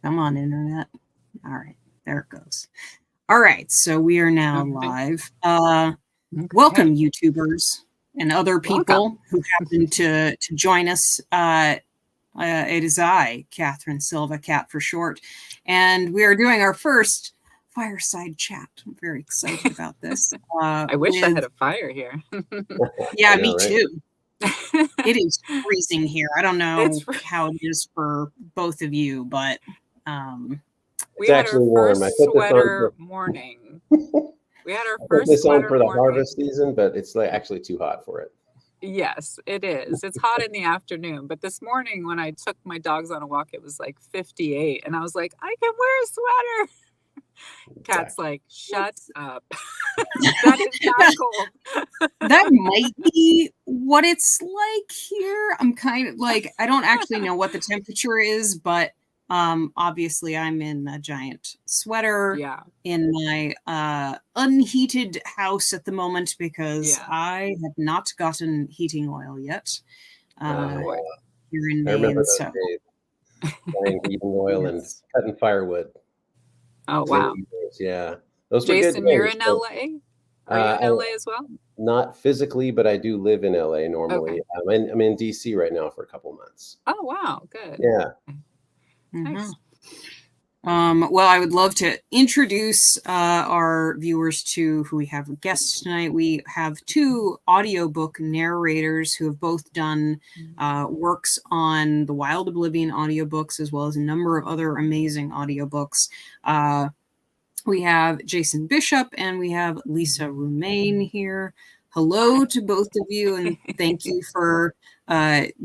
Come on, internet. All right, there it goes. All right, so we are now live. Welcome, YouTubers and other people who happen to join us. It is I, Katherine Silva, Kat for short, and we are doing our first fireside chat. I'm very excited about this. I wish I had a fire here. Yeah, me too. It is freezing here. I don't know how it is for both of you, but we had our first sweater morning. We had our first sweater for the morning. harvest season, but it's like actually too hot for it. Yes, it is. It's hot in the afternoon, but this morning when I took my dogs on a walk, it was like 58, and I was like, I can wear a sweater. Kat's like, shut up. That is not cold. That might be what it's like here. I'm kind of like, I don't actually know what the temperature is, but obviously I'm in a giant sweater in my unheated house at the moment because I have not gotten heating oil yet. Here in Maine. I remember those days. Buying heating oil and cutting firewood. Oh, wow. Yeah. Those Jason, were good you're in LA? Are you in LA as well? Not physically, but I do live in LA normally. Okay. I'm in DC right now for a couple months. Oh, wow. Good. Yeah. Nice. Well, I would love to introduce our viewers to who we have guests tonight. We have two audiobook narrators who have both done works on the Wild Oblivion audiobooks, as well as a number of other amazing audiobooks. We have Jason Bishop and we have Lisa Roumain here. Hello to both of you, and thank you for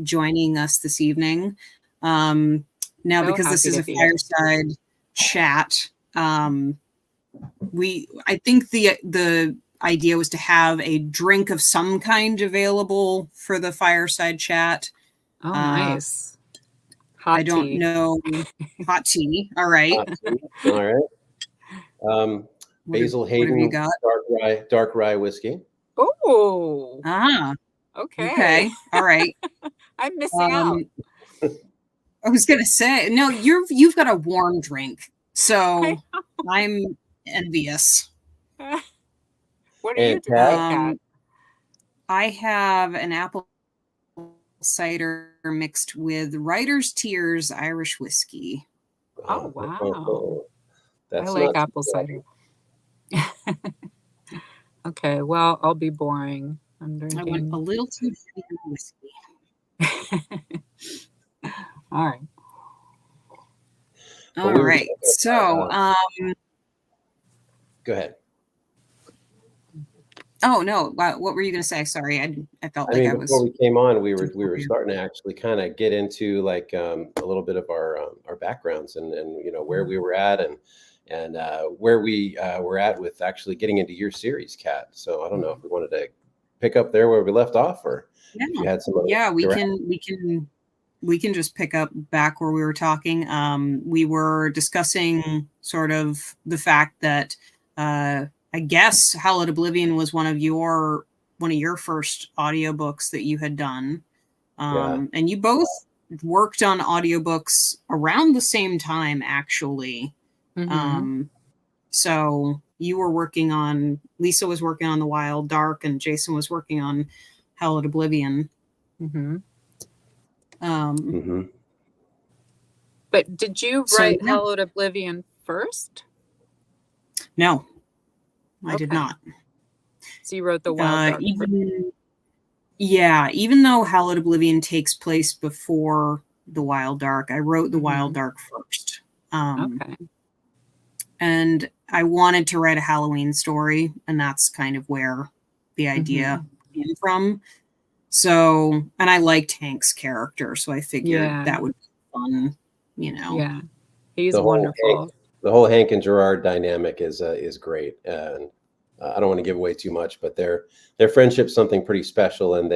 joining us this evening. Now, because this is a fireside chat, I think the idea was to have a drink of some kind available for the fireside chat. Oh, nice. I don't know. Hot tea. All right. Hot tea. All right. Basil Hayden dark rye whiskey. Oh. Okay. All right. I'm missing out. I was gonna say, no, you've got a warm drink, so I'm envious. What are you drinking? I have an apple cider mixed with Writer's Tears Irish whiskey. Oh, wow. I like apple cider. Okay, well, I'll be boring. I'm drinking. I went a little too heavy on whiskey. All right. All right. So, go ahead. Oh no! What were you going to say? Sorry, I felt like I was. Before we came on, we were starting to actually kind of get into like a little bit of our backgrounds and where we were at and where we were at with actually getting into your series, Kat. So I don't know if we wanted to pick up there where we left off, or if you had some. Yeah, we can just pick up back where we were talking. We were discussing sort of the fact that I guess Hallowed Oblivion was one of your first audiobooks that you had done. And you both worked on audiobooks around the same time, actually. So you were Lisa was working on The Wild Dark, and Jason was working on Hallowed Oblivion. But did you write Hallowed Oblivion first? No, I did not. So you wrote The Wild Dark first. Even though Hallowed Oblivion takes place before The Wild Dark, I wrote The Wild Dark first. And I wanted to write a Halloween story, and that's kind of where the idea came from. So, and I liked Hank's character, so I figured that would be fun, Yeah, he's wonderful. The whole Hank and Gerard dynamic is great, and I don't want to give away too much, but their friendship's something pretty special, and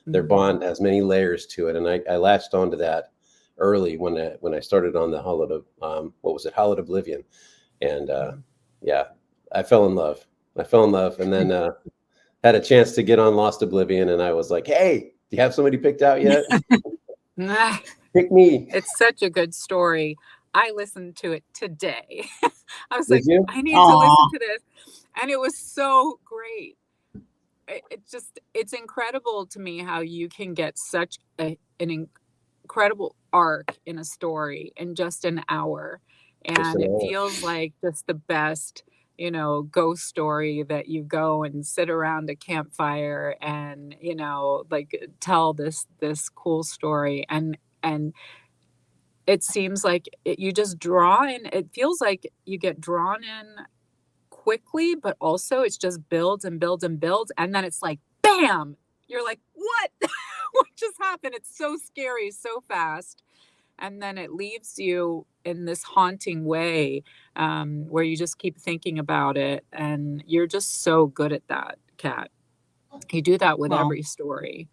their bond has many layers to it. And I latched onto that early when I started on the Hallowed Oblivion, and I fell in love. And then had a chance to get on Lost Oblivion, and I was like, hey, do you have somebody picked out yet? Pick me. It's such a good story. I listened to it today. I was Did like, you? I need to Aw. listen to this. And it was so great. It's incredible to me how you can get such an incredible arc in a story in just an hour. Just And an it hour. feels like just the best, ghost story that you go and sit around a campfire and, like tell this cool story. And it seems like you just draw in, it feels like you get drawn in quickly, but also it's just builds and builds and builds. And then it's like, bam, you're like, what? What just happened? It's so scary, so fast. And then it leaves you in this haunting way, where you just keep thinking about it. And you're just so good at that, Kat. You do that with Well, every story.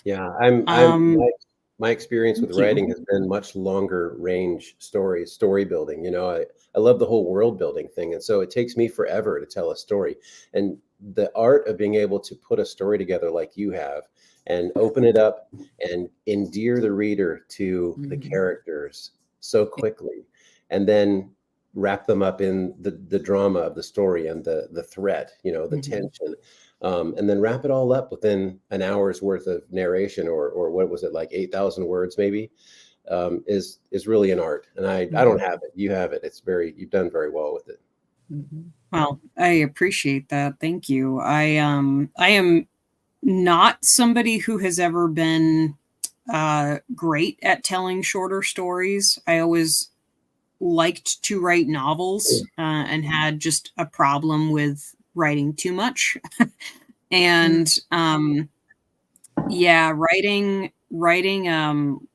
Yeah, my experience with thank you. writing has been much longer range story building. I love the whole world building thing. And so it takes me forever to tell a story. And the art of being able to put a story together like you have and open it up and endear the reader to the characters so quickly, and then wrap them up in the drama of the story and the threat, the tension. And then wrap it all up within an hour's worth of narration, or what was it, like 8,000 words maybe, is really an art. And I don't have it. You have it. You've done very well with it. Well, I appreciate that. Thank you. I am not somebody who has ever been great at telling shorter stories. I always liked to write novels and had just a problem with writing too much. And yeah, writing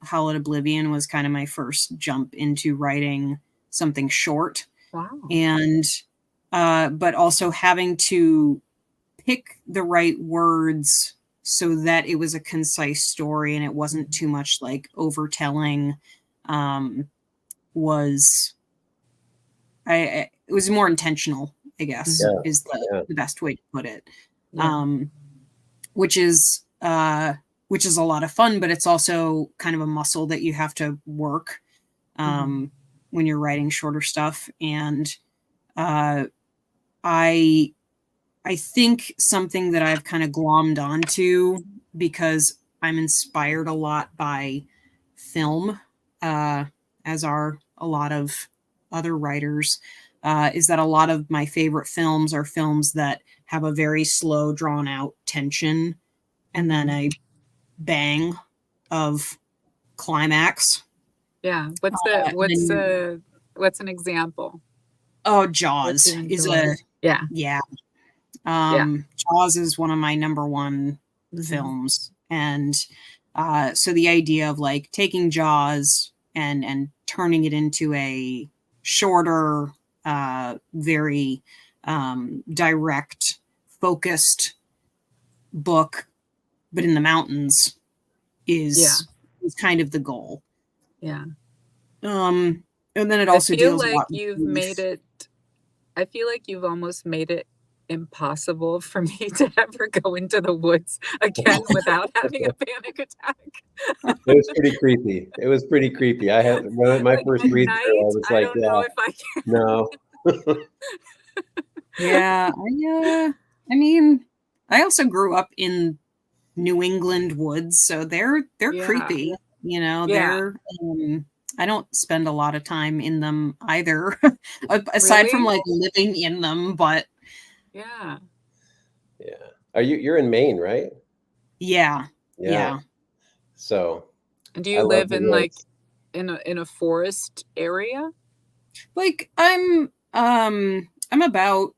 Hallowed Oblivion was kind of my first jump into writing something short. Wow. And but also having to pick the right words so that it was a concise story and it wasn't too much like overtelling. It was more intentional, I guess, is the best way to put it. Which is a lot of fun, but it's also kind of a muscle that you have to work when you're writing shorter stuff. And I think something that I've kind of glommed onto, because I'm inspired a lot by film, as are a lot of other writers, is that a lot of my favorite films are films that have a very slow, drawn out tension and then a bang of climax. Yeah. What's an example? Oh, Jaws is Jaws is one of my number one films. And so the idea of like taking Jaws and turning it into a shorter, very direct, focused book, but in the mountains is kind of the goal. Yeah. And then it also deals like a lot you've with made it. I feel like you've almost made it impossible for me to ever go into the woods again without having a panic attack. It was pretty creepy. I had my first read through. I was like, I don't know if I can. No. Yeah, I mean, I also grew up in New England woods, so they're creepy. They're. I don't spend a lot of time in them either, aside from like living in them. But yeah. You're in Maine, right? Yeah. So, and do you live in like in a forest area? Like I'm about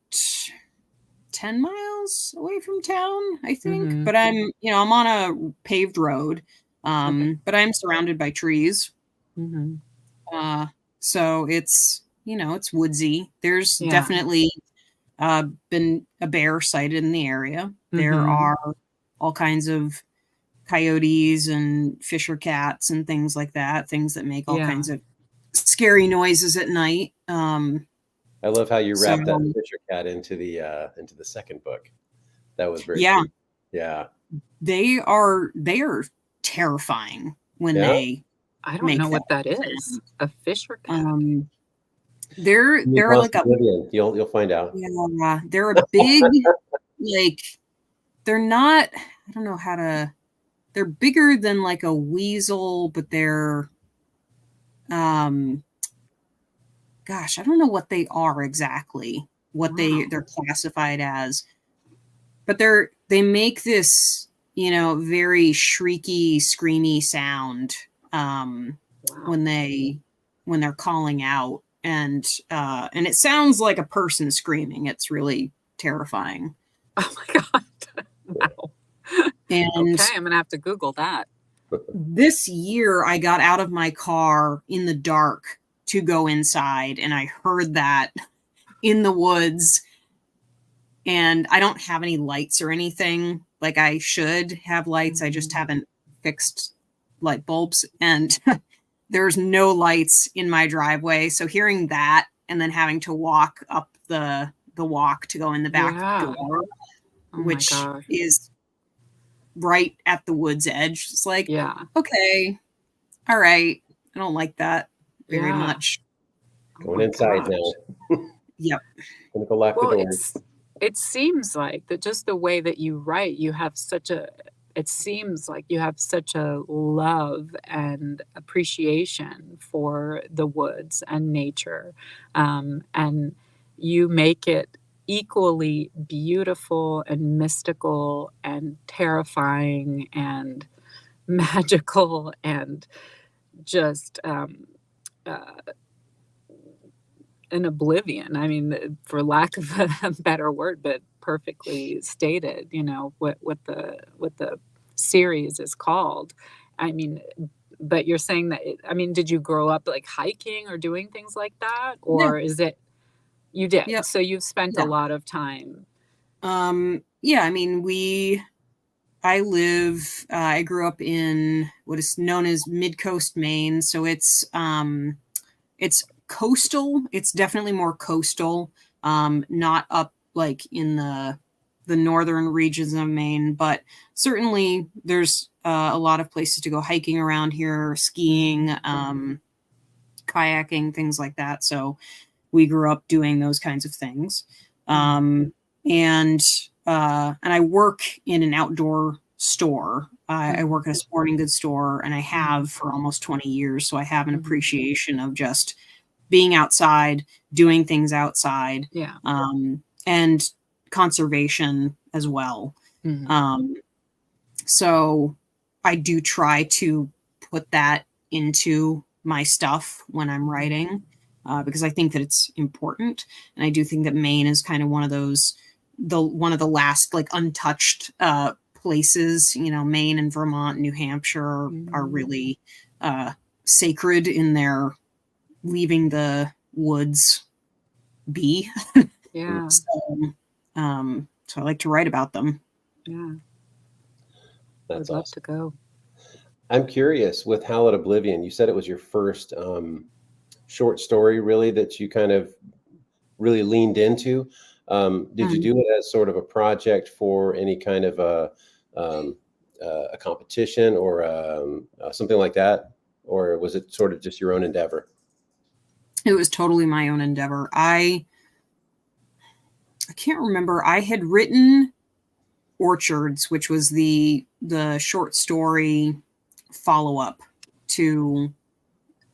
10 miles away from town, I think. But I'm on a paved road. But I'm surrounded by trees. So it's it's woodsy. There's definitely been a bear sighted in the area. There are all kinds of coyotes and fisher cats and things like that, things that make all kinds of scary noises at night. I love how you wrapped that fisher cat into the second book. That was very cool. Yeah. They are terrifying when they I don't make know what that sound. is. A fisher cat. They're Lost like a Oblivion. You'll find out. yeah, they're a big like they're not I don't know how to they're bigger than like a weasel, but they're gosh, I don't know what they are exactly, what Wow. they're classified as. But they make this, very shrieky, screamy sound Wow. when they're calling out, and it sounds like a person screaming. It's really terrifying. Oh my God. Wow. And Okay, I'm gonna have to Google that. this year I got out of my car in the dark to go inside, and I heard that in the woods. And I don't have any lights or anything. Like, I should have lights. I just haven't fixed light bulbs, and there's no lights in my driveway. So hearing that and then having to walk up the walk to go in the back door, Oh my which gosh. is right at the woods edge. It's like, Yeah. okay, all right. I don't like that very Yeah. much. Oh Going my inside gosh. now. Yep. Gonna go lock the Well, doors. it seems like that just the way that you write, it seems like you have such a love and appreciation for the woods and nature. And you make it equally beautiful and mystical and terrifying and magical and just an oblivion. I mean, for lack of a better word, but perfectly stated, what the series is called. I mean, but you're saying that, did you grow up like hiking or doing things like that? Or is it, you did? Yep. So you've spent Yeah. a lot of time. Yeah, I mean, I grew up in what is known as Mid-Coast Maine. So it's coastal. It's definitely more coastal, not up like in the northern regions of Maine, but certainly there's a lot of places to go hiking around here, skiing, kayaking, things like that. So we grew up doing those kinds of things. And I work in an outdoor store. I work at a sporting goods store, and I have for almost 20 years. So I have an appreciation of just being outside, doing things outside, Yeah. and conservation as well. So I do try to put that into my stuff when I'm writing, because I think that it's important. And I do think that Maine is kind of one of the last like untouched places. Maine and Vermont, New Hampshire are really sacred in their leaving the woods be. Yeah. So I like to write about them. Yeah. That's I'd love awesome. to go. I'm curious, with Hallowed Oblivion, you said it was your first short story, really, that you kind of really leaned into. Did you do it as sort of a project for any kind of a competition or something like that? Or was it sort of just your own endeavor? It was totally my own endeavor. I can't remember. I had written Orchards, which was the short story follow-up to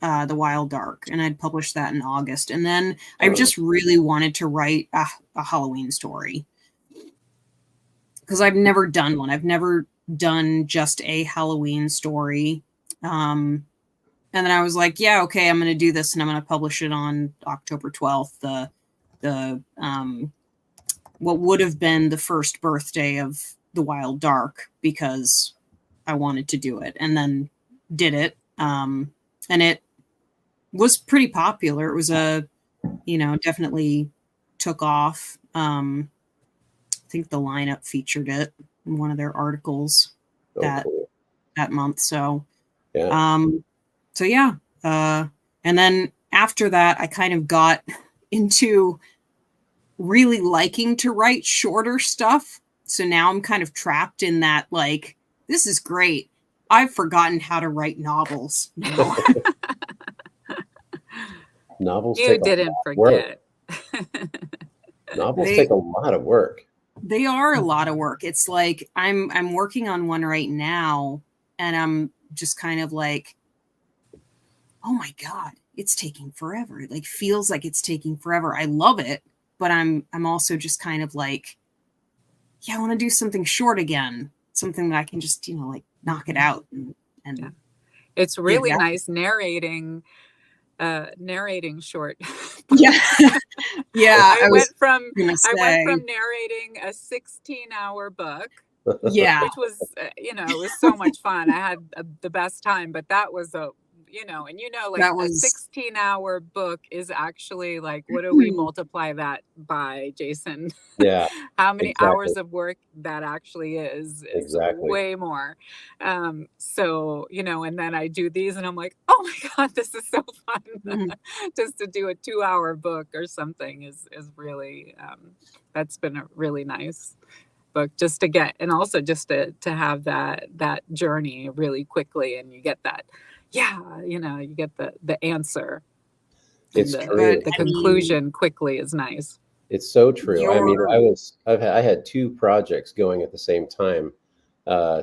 The Wild Dark, and I'd published that in August. And then I just really wanted to write a Halloween story, because I've never done one. I've never done just a Halloween story. And then I was like, yeah, okay, I'm going to do this, and I'm going to publish it on October 12th, the what would have been the first birthday of The Wild Dark, because I wanted to do it, and then did it. And it was pretty popular. It was definitely took off. I think the lineup featured it in one of their articles that month. So, yeah. And then after that, I kind of got into really liking to write shorter stuff. So now I'm kind of trapped in that, like, this is great. I've forgotten how to write novels now. Novels You take a didn't lot of work. forget. Novels They- take a lot of work. They are a lot of work. It's like I'm working on one right now, and I'm just kind of like, oh my God, it's taking forever. It like feels like it's taking forever. I love it, but I'm also just kind of like, yeah, I want to do something short again. Something that I can just, like knock it out and Yeah. It's really that- nice narrating short. Yeah. Yeah. I went from gonna say, narrating a 16-hour book, yeah. which was it was so much fun. I had the best time, but that was a like That a was 16-hour book is actually like, what do we multiply that by, Jason? Yeah. How many exactly. hours of work that actually is Exactly. way more. So, and then I do these and I'm like, oh my God, this is so fun. Mhm. Just to do a 2-hour book or something is really, that's been a really nice book just to get, and also just to have that journey really quickly, and you get that, you get the answer. It's and true. the conclusion quickly is nice. It's so true. I mean, Your- I had two projects going at the same time,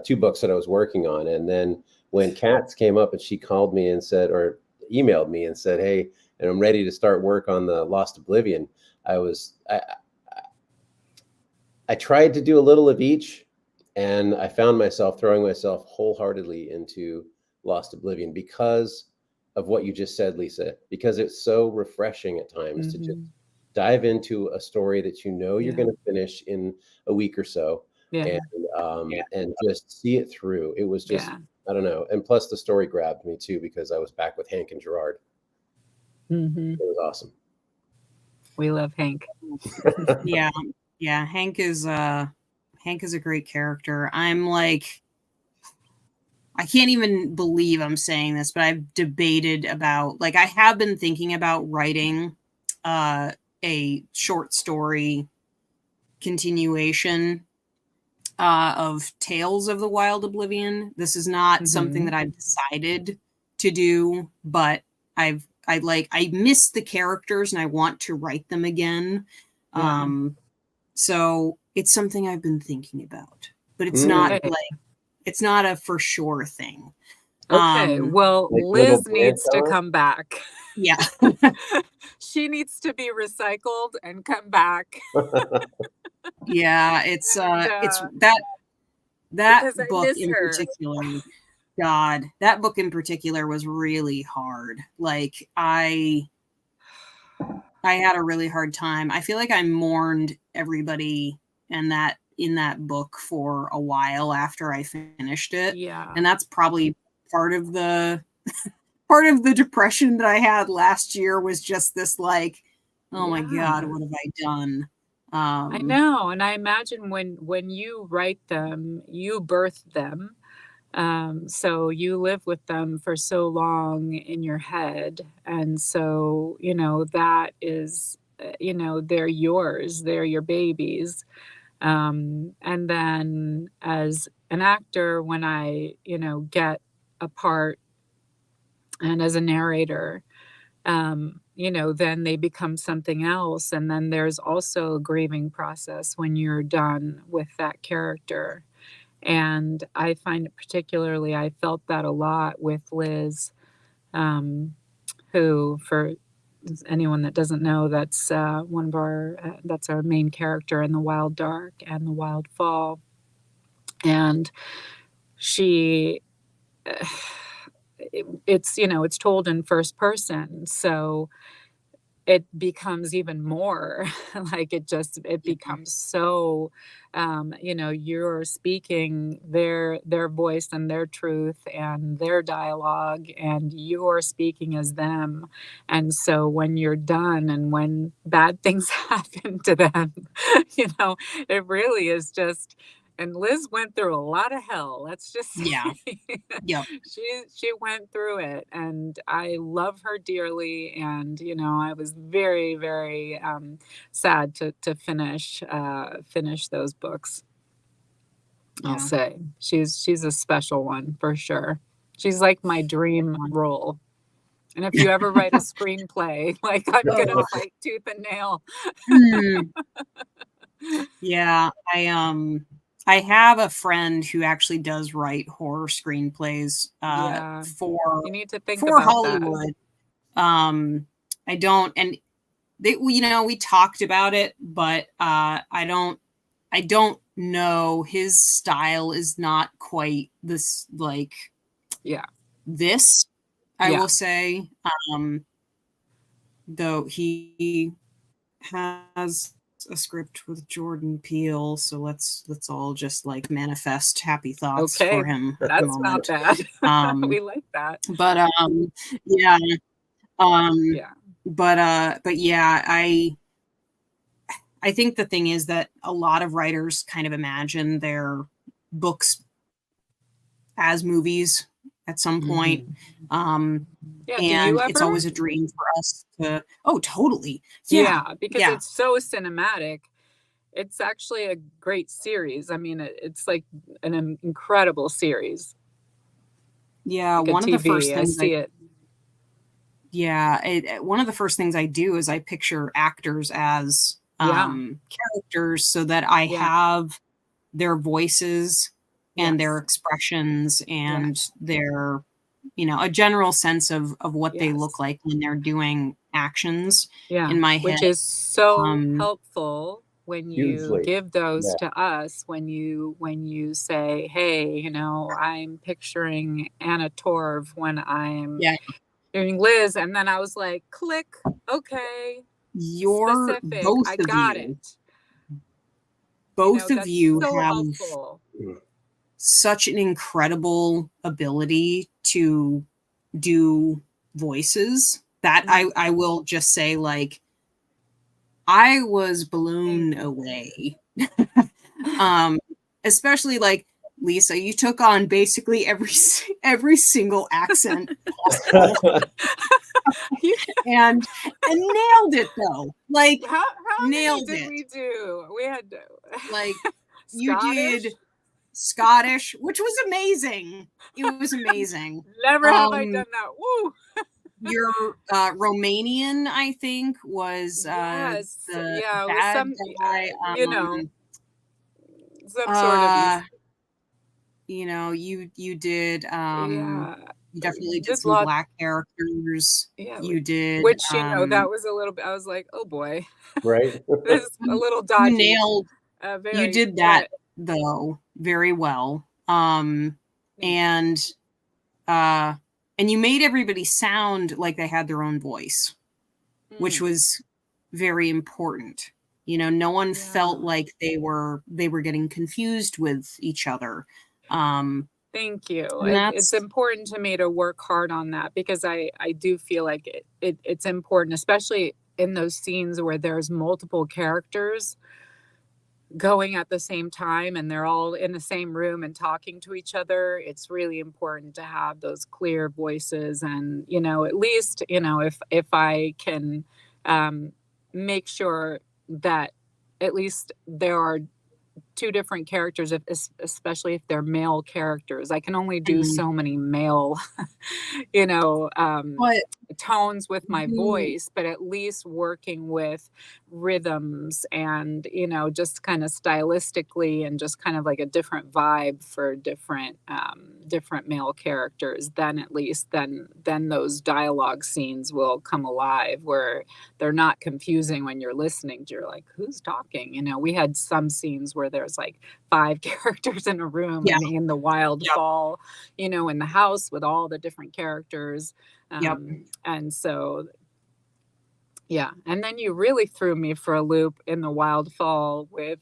two books that I was working on, and then when Katz came up and she called me and said, or emailed me and said, "Hey, and I'm ready to start work on the Lost Oblivion." I tried to do a little of each, and I found myself throwing myself wholeheartedly into Lost Oblivion because of what you just said, Lisa, because it's so refreshing at times to just dive into a story that you're Yeah. going to finish in a week or so, Yeah. and just see it through. It was just, Yeah. I don't know. And plus the story grabbed me too, because I was back with Hank and Gerard. Mm-hmm. It was awesome. We love Hank. Yeah. Yeah. Hank is a great character. I'm like, I can't even believe I'm saying this, but I've debated about, like, I have been thinking about writing a short story continuation of Tales of the Wild Oblivion. This is not something that I've decided to do, but I miss the characters and I want to write them again. Yeah. So it's something I've been thinking about, but it's not Okay. like, it's not a for sure thing. Okay, well, like little Liz needs to Blanchard? come back. Yeah. She needs to be recycled and come back. Yeah, it's And, that because I book miss in her. particular. God, that book in particular was really hard. Like I had a really hard time. I feel like I mourned everybody in that book for a while after I finished it. Yeah. And that's probably part of the depression that I had last year, was just this like, oh my God, what have I done? I know, and I imagine when you write them, you birth them. So you live with them for so long in your head. And so, that is, they're yours, they're your babies. And then as an actor, when I, get a part and as a narrator, then they become something else. And then there's also a grieving process when you're done with that character. And I find it particularly, I felt that a lot with Liz, who, for anyone that doesn't know, that's one of our, that's our main character in The Wild Dark and The Wild Fall. And she, it's told in first person. So it becomes even more like it becomes so, you're speaking their voice and their truth and their dialogue, and you're speaking as them. And so when you're done and when bad things happen to them, it really is just, and Liz went through a lot of hell. Let's just say. Yeah. She went through it, and I love her dearly. And I was very, very sad to finish those books. I'll say she's a special one for sure. She's like my dream role. And if you ever write a screenplay, like I'm gonna fight tooth and nail. Yeah, I have a friend who actually does write horror screenplays for you need to think for about Hollywood. That. I don't, and they, we talked about it, but I don't know. His style is not quite this, like, this, I will say, though he has a script with Jordan Peele, so let's all just like manifest happy thoughts for him. That's not bad. We like that. But but yeah, I think the thing is that a lot of writers kind of imagine their books as movies at some point. And it's always a dream for us to, totally. Yeah, because it's so cinematic. It's actually a great series. I mean, it's like an incredible series. Yeah, like one of the first things I see it. Yeah, one of the first things I do is I picture actors as characters, so that I have their voices and their expressions and their, a general sense of what they look like when they're doing actions in my head. Which is so helpful when you give those to us, when you say, hey, I'm picturing Anna Torv when I'm doing Liz. And then I was like, click, okay. You're specific. both I of got you. it. Both of you so have helpful. such an incredible ability to do voices that I will just say, like, I was blown away. Especially, like, Lisa, you took on basically every single accent possible. and nailed it, though. Like, how nailed many did it. we do? We had like you did Scottish, which was amazing. It was amazing. Never have I done that. Woo. Your Romanian, I think, was yes, the with some guy. Some sort of. You did. You definitely did Just some black characters. Yeah, you did, which that was a little bit. I was like, oh boy, right? This is a little dodgy. You nailed. You did that though very well. And you made everybody sound like they had their own voice, which was very important. No one felt like they were getting confused with each other. Thank you. It's important to me to work hard on that, because I do feel like it's important, especially in those scenes where there's multiple characters going at the same time and they're all in the same room and talking to each other. It's really important to have those clear voices, and at least if I can make sure that at least there are two different characters, especially if they're male characters. I can only do so many male tones with my voice, but at least working with rhythms and just kind of stylistically and just kind of like a different vibe for different male characters, then at least then those dialogue scenes will come alive, where they're not confusing when you're listening. You're like, who's talking? We had some scenes where there's like 5 characters in a room in the wild fall, in the house with all the different characters. And so, and then you really threw me for a loop in the wild fall with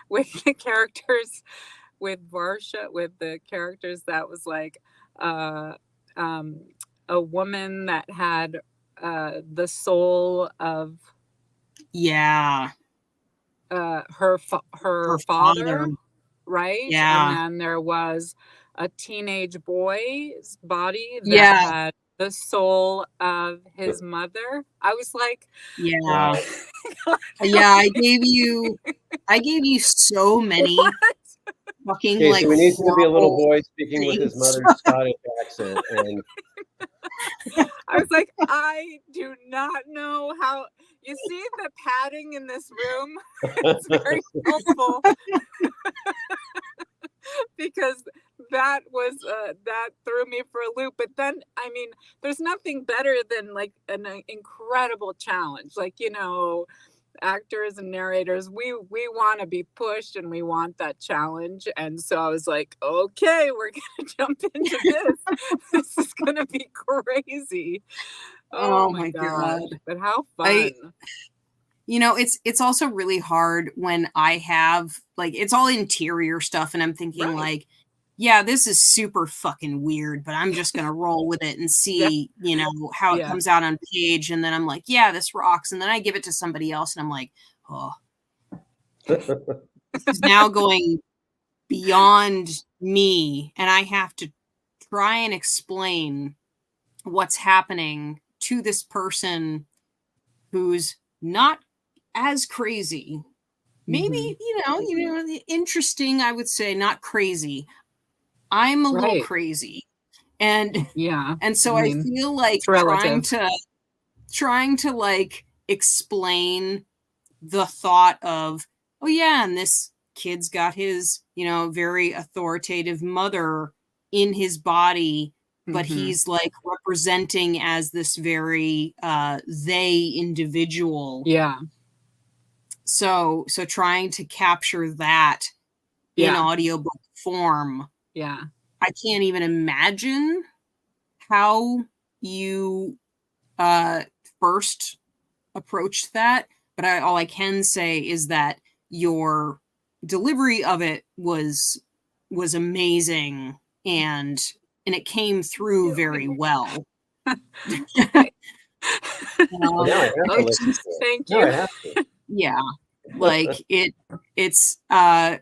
with the characters, with Varsha, with the characters that was like a woman that had the soul of her father, right? And then there was a teenage boy's body that had the soul of his mother. I was like, I gave you so many fucking Okay, like so we need to be a little horrible boy speaking with his things. mother's Scottish accent, and I was like, I do not know how. You see the padding in this room? It's very helpful because that threw me for a loop. But then, I mean, there's nothing better than like an incredible challenge. Like, actors and narrators, we want to be pushed and we want that challenge. And so I was like, okay, we're gonna jump into this. This is gonna be crazy. Oh my my gosh, God. but how fun. It's also really hard when I have like it's all interior stuff and I'm thinking Right. like, yeah, this is super fucking weird, but I'm just gonna roll with it and see, how it Yeah. comes out on page. And then I'm like, yeah, this rocks. And then I give it to somebody else and I'm like, oh, this is now going beyond me. And I have to try and explain what's happening to this person who's not as crazy. Maybe, interesting, I would say, not crazy. I'm a little Right. crazy. And Yeah. so I feel like it's relative. trying to like explain the thought of, oh yeah, and this kid's got his, very authoritative mother in his body, but he's like representing as this very they individual. Yeah. So trying to capture that in audiobook form. Yeah. I can't even imagine how you first approached that, but all I can say is that your delivery of it was amazing and it came through very well. Now I have to listen to it. Thank Now you. I have to. Yeah, like it's I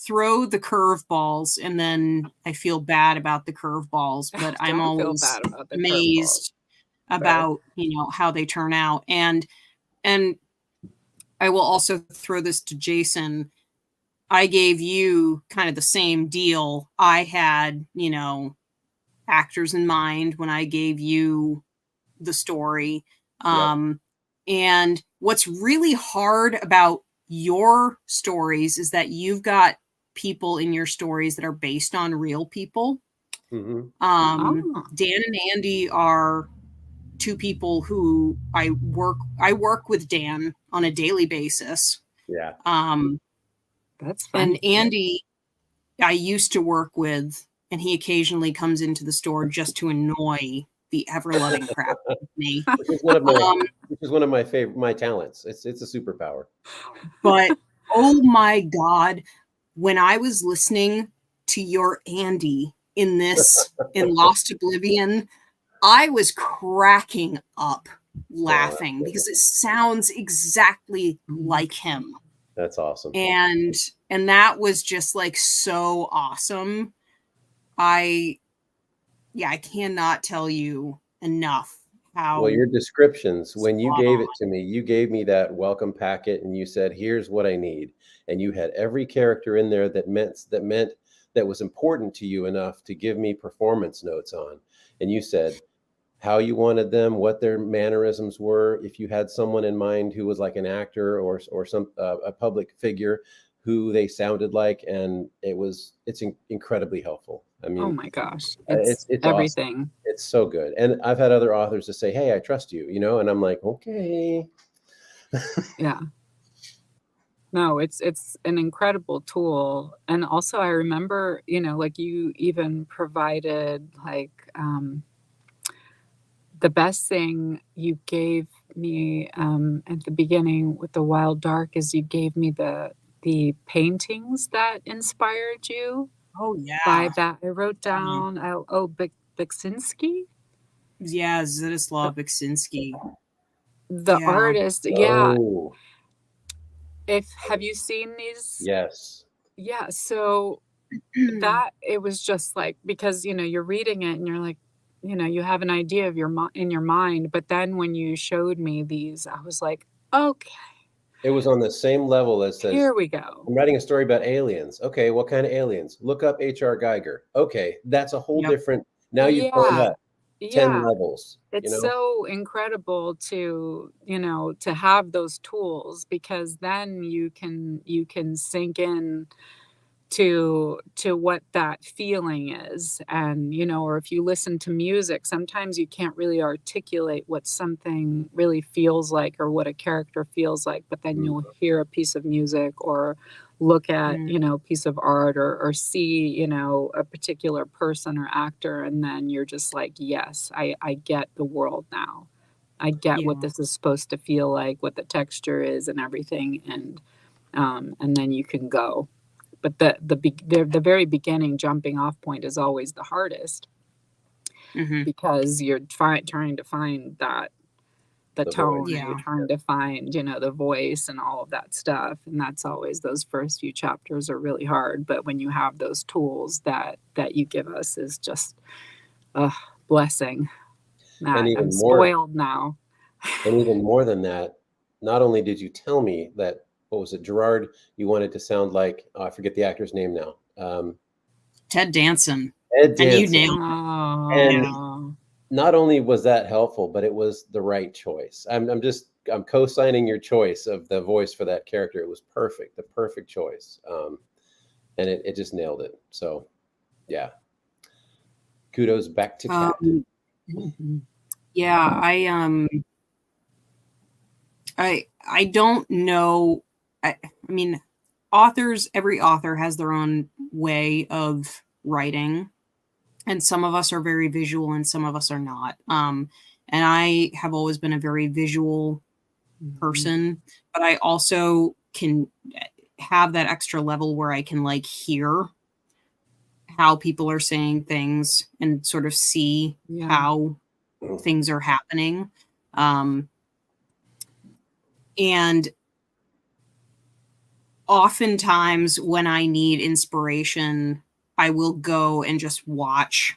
throw the curveballs and then I feel bad about the curveballs, but I'm Don't feel always bad about the amazed about how they turn out. And I will also throw this to Jason. I gave you kind of the same deal. I had, actors in mind when I gave you the story. And what's really hard about your stories is that you've got people in your stories that are based on real people. Dan and Andy are two people who I work with Dan on a daily basis. Yeah. That's fun. And Andy, I used to work with, and he occasionally comes into the store just to annoy the ever-loving crap out of me. Which is one of my talents. It's a superpower. But oh my God, when I was listening to your Andy in Lost Oblivion, I was cracking up laughing because it sounds exactly like him. That's awesome. And that was just like so awesome. I cannot tell you enough how well, your descriptions, when you gave it to me, you gave me that welcome packet and you said, here's what I need. And you had every character in there that was important to you enough to give me performance notes on. And you said how you wanted them, what their mannerisms were, if you had someone in mind who was like an actor or some a public figure, who they sounded like, and it's incredibly helpful. I mean, oh my gosh, it's everything. Awesome. It's so good. And I've had other authors to say, hey, I trust you, and I'm like, okay. Yeah. No, it's an incredible tool. And also I remember, like you even provided like the best thing you gave me at the beginning with the Wild Dark is you gave me the paintings that inspired you. Oh yeah. By that I wrote down Beksinski? Yeah, Zdzisław Beksinski. The artist. Yeah. Oh. Have you seen these? Yes. Yeah. So that it was just like, because you're reading it and you're like, you have an idea of in your mind, but then when you showed me these, I was like, okay, It was on the same level as says, Here we go. I'm writing a story about aliens. Okay, what kind of aliens? Look up H.R. Geiger. Okay, that's a whole Yep. different. Now you've gone up 10 levels. It's so incredible to, to have those tools, because then you can sink in to what that feeling is. And or if you listen to music, sometimes you can't really articulate what something really feels like or what a character feels like, but then you'll hear a piece of music or look at a piece of art or see a particular person or actor, and then you're just like, yes, I get the world now. I get what this is supposed to feel like, what the texture is and everything, and then you can go. But the very beginning jumping off point is always the hardest, because you're trying to find the tone, voice. you're trying to find the voice and all of that stuff, and that's always, those first few chapters are really hard. But when you have those tools that you give us, is just a blessing. And even I'm more, spoiled now. and even more than that, not only did you tell me that, what was it, Gerard, you wanted to sound like, I forget the actor's name now. Ted Danson. Ed Danson. And you nailed it. And not only was that helpful, but it was the right choice. I'm co-signing your choice of the voice for that character. It was perfect, the perfect choice. And it just nailed it. So yeah. Kudos back to Kat. Yeah, I don't know. I mean, every author has their own way of writing, and some of us are very visual and some of us are not. And I have always been a very visual person, but I also can have that extra level where I can hear how people are saying things and sort of see how things are happening. And oftentimes when I need inspiration, I will go and just watch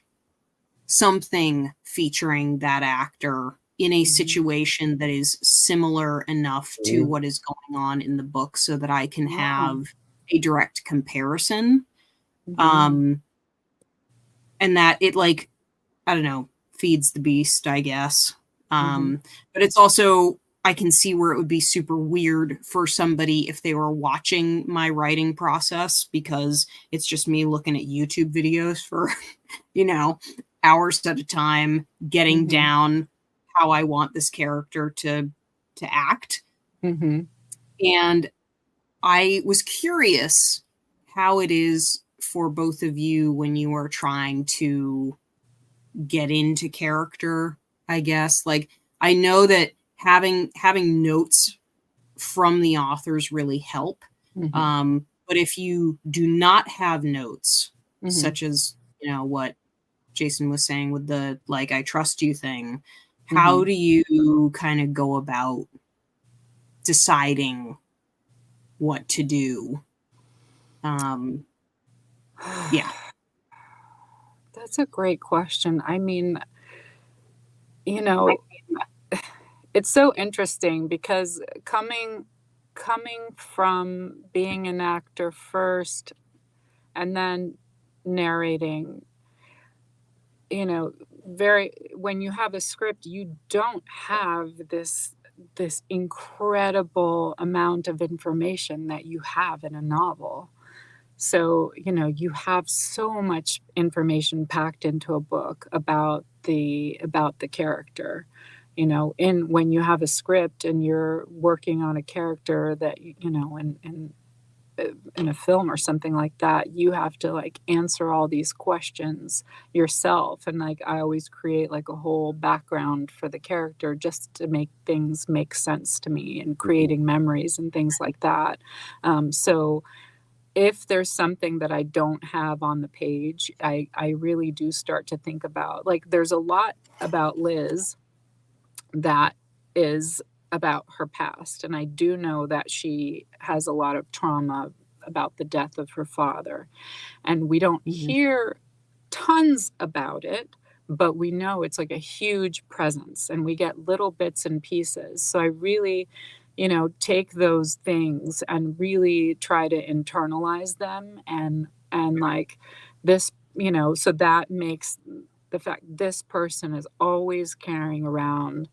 something featuring that actor in a situation that is similar enough to what is going on in the book, so that I can have a direct comparison. And that it, I don't know, feeds the beast, I guess. But it's also, I can see where it would be super weird for somebody if they were watching my writing process, because it's just me looking at YouTube videos for, hours at a time, getting down how I want this character to act. And I was curious how it is for both of you when you are trying to get into character, I guess. I know that having notes from the authors really help. But if you do not have notes, such as, what Jason was saying with the, I trust you thing, how do you kind of go about deciding what to do? Yeah. That's a great question. I mean, it's so interesting, because coming from being an actor first and then narrating, when you have a script, you don't have this incredible amount of information that you have in a novel. So, you have so much information packed into a book about the character. When you have a script and you're working on a character that, in a film or something like that, you have to answer all these questions yourself. And I always create a whole background for the character, just to make things make sense to me, and creating memories and things like that. So if there's something that I don't have on the page, I really do start to think about, there's a lot about Liz that is about her past. And I do know that she has a lot of trauma about the death of her father. And we don't hear tons about it, but we know it's a huge presence, and we get little bits and pieces. So I really take those things and really try to internalize them, and like this, so that makes the fact this person is always carrying around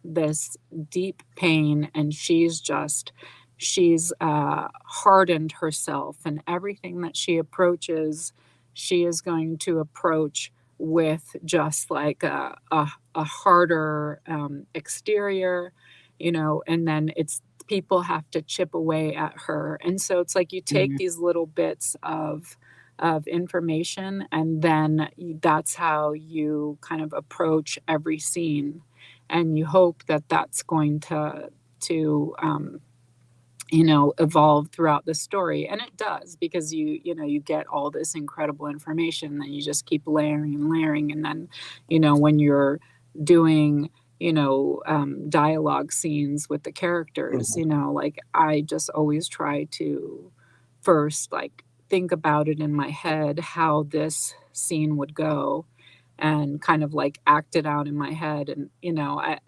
this deep pain, and she's hardened herself, and everything that she approaches, she is going to approach with just like a harder exterior, and then it's people have to chip away at her. And so it's like you take these little bits of information, and then that's how you kind of approach every scene, and you hope that that's going to evolve throughout the story. And it does, because you get all this incredible information, then you just keep layering and layering. And then, when you're doing, dialogue scenes with the characters, like I just always try to first like think about it in my head, how this scene would go, and kind of like act it out in my head. And,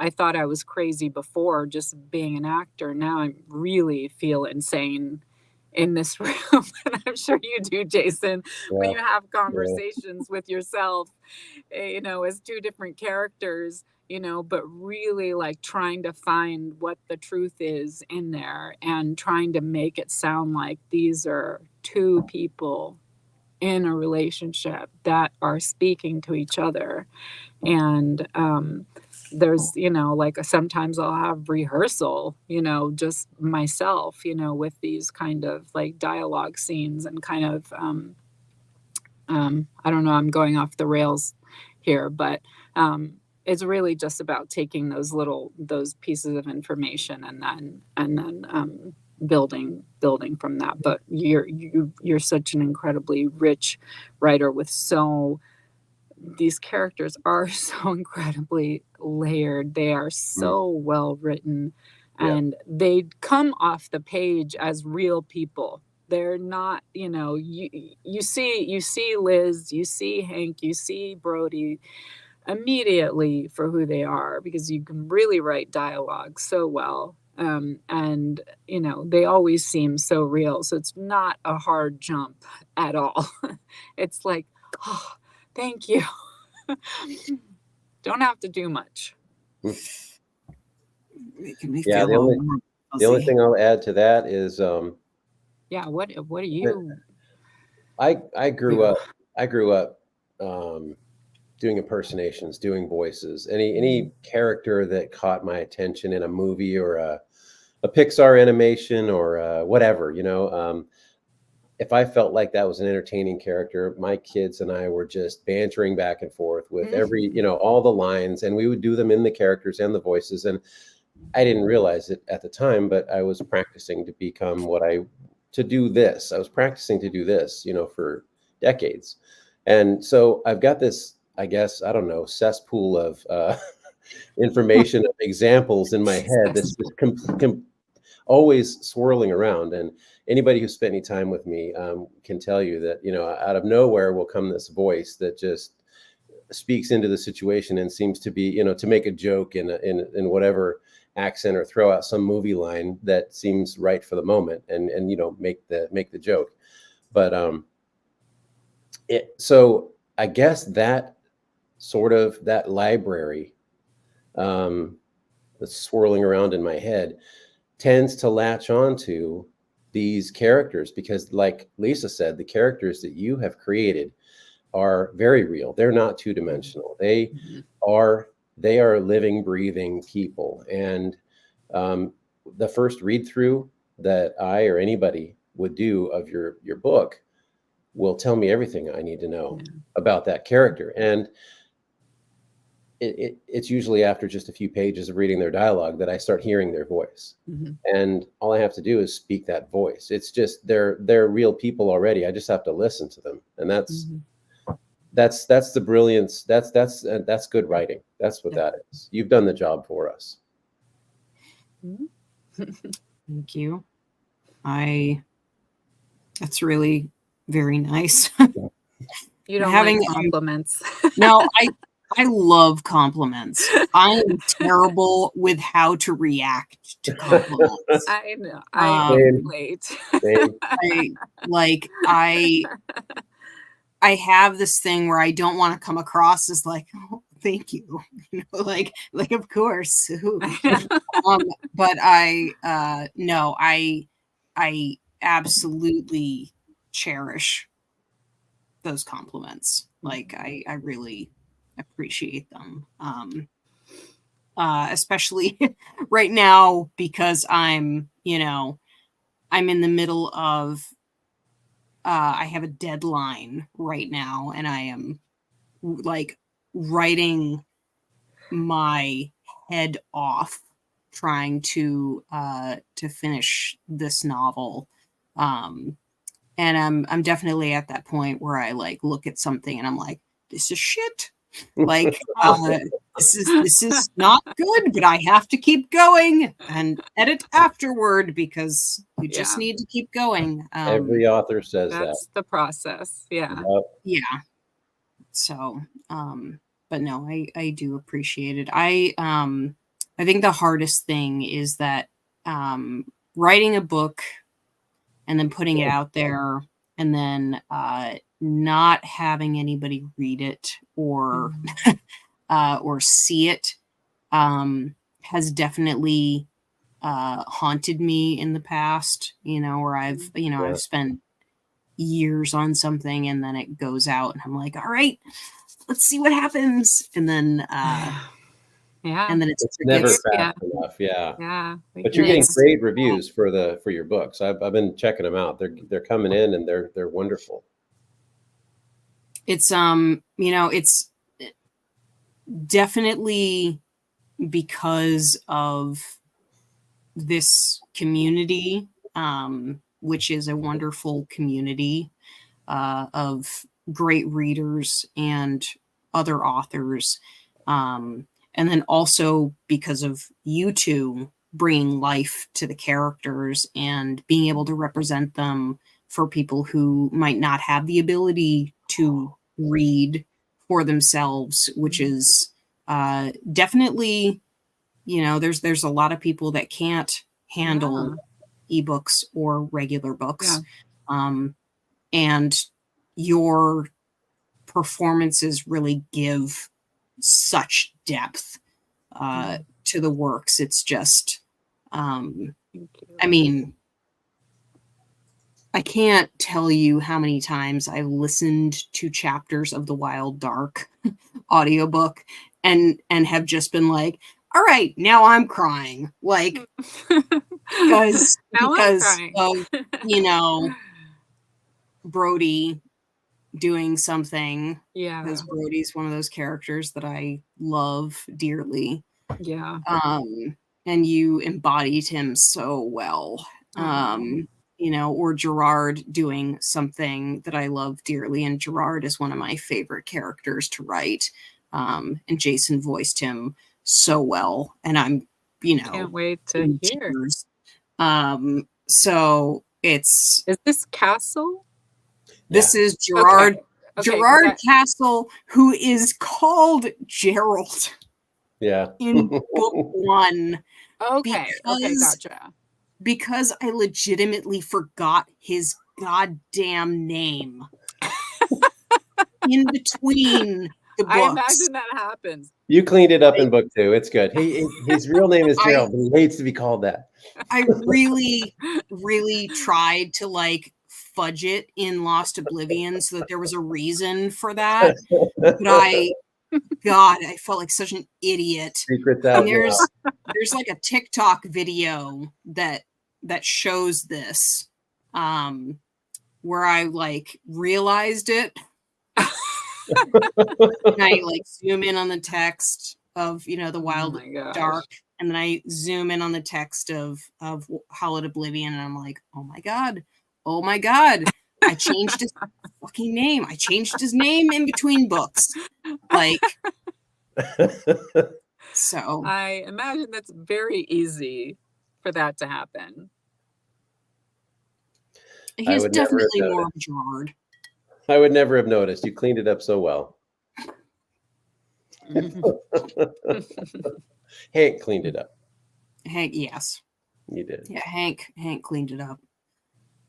I thought I was crazy before just being an actor. Now I really feel insane in this room. And I'm sure you do, Jason, when you have conversations with yourself, as two different characters, but really like trying to find what the truth is in there, and trying to make it sound like these are two people in a relationship that are speaking to each other. And there's like sometimes I'll have rehearsal, just myself, with these kind of like dialogue scenes, and kind of I don't know, I'm going off the rails here, but it's really just about taking those pieces of information, and then building from that. But you're such an incredibly rich writer with these characters are so incredibly layered. They are so well written, and they come off the page as real people. They're not, you see Liz, you see Hank, you see Brody immediately for who they are, because you can really write dialogue so well. And they always seem so real. So it's not a hard jump at all. It's like, oh, thank you. Don't have to do much. Making me Yeah, feel the only thing I'll add to that is what do you? I grew up doing impersonations, doing voices. Any character that caught my attention in a movie or a Pixar animation or whatever, if I felt like that was an entertaining character, my kids and I were just bantering back and forth with every, all the lines, and we would do them in the characters and the voices. And I didn't realize it at the time, but I was practicing to become to do this. I was practicing to do this, for decades. And so I've got this, I guess, I don't know, cesspool of information, of examples in my head that's just always swirling around. And anybody who spent any time with me can tell you that, out of nowhere will come this voice that just speaks into the situation and seems to be, to make a joke in whatever accent, or throw out some movie line that seems right for the moment, and make the joke. But so I guess that sort of that library that's swirling around in my head tends to latch on to these characters, because like Lisa said, the characters that you have created are very real. They're not two-dimensional. They are living, breathing people. And the first read through that I or anybody would do of your book will tell me everything I need to know about that character. And it's usually after just a few pages of reading their dialogue that I start hearing their voice. And all I have to do is speak that voice. It's just they're real people already. I just have to listen to them. And that's the brilliance. That's good writing. That's what that is. You've done the job for us. Thank you. That's really very nice. You don't like compliments. No, I love compliments. I am terrible with how to react to compliments. I know. I Um, relate. Same. I have this thing where I don't want to come across as like, oh, thank you, like of course. But no, I absolutely cherish those compliments. Like I really appreciate them. Especially right now because I'm in the middle of I have a deadline right now and I am like writing my head off trying to finish this novel. And I'm definitely at that point where I like look at something and I'm like, this is shit. Like this is not good, but I have to keep going and edit afterward because you just Yeah. need to keep going. Every author says That's the process. Yeah. that. Yep. Yeah. So, but no, I do appreciate it. I think the hardest thing is that writing a book and then putting it out there and then not having anybody read it or or see it has definitely haunted me in the past, where I've Yeah. I've spent years on something and then it goes out and I'm like, all right, let's see what happens. And then Yeah. and then It's never it's fast enough. Yeah. Yeah. But you're getting It's- great reviews for your books. I've been checking them out. They're coming in and they're wonderful. it's it's definitely because of this community, which is a wonderful community of great readers and other authors. And then also because of you two bringing life to the characters and being able to represent them for people who might not have the ability to read for themselves, which is definitely, there's a lot of people that can't handle ebooks or regular books. And your performances really give such depth to the works. It's just, Thank you. I mean, I can't tell you how many times I've listened to chapters of the Wild Dark audiobook and have just been like, all right, now I'm crying. Like, because Now I'm crying. of, Brody doing something. Yeah. Because Brody's one of those characters that I love dearly. Yeah. And you embodied him so well. Or Gerard doing something that I love dearly. And Gerard is one of my favorite characters to write. And Jason voiced him so well. And I'm, Can't wait to hear. tears. So it's Is this Castle? this is Gerard. Okay, Gerard Castle, who is called Gerald Yeah. in book one. Okay, gotcha. Because I legitimately forgot his goddamn name in between the books. I imagine that happens. You cleaned it up in book 2. It's good. His real name is Gerald, but he hates to be called that. I really, really tried to like fudge it in Lost Oblivion so that there was a reason for that. But I felt like such an idiot. Secrets out. And there's like a TikTok video that shows this, where I like realized it. And I like zoom in on the text of the Wild Dark, and then I zoom in on the text of Hallowed Oblivion, and I'm like, oh my god, I changed his fucking name. I changed his name in between books, like. So I imagine that's very easy for that to happen. He's definitely more of Gerard. I would never have noticed. You cleaned it up so well. Hank cleaned it up. Hank, yes. You did. Yeah, Hank cleaned it up.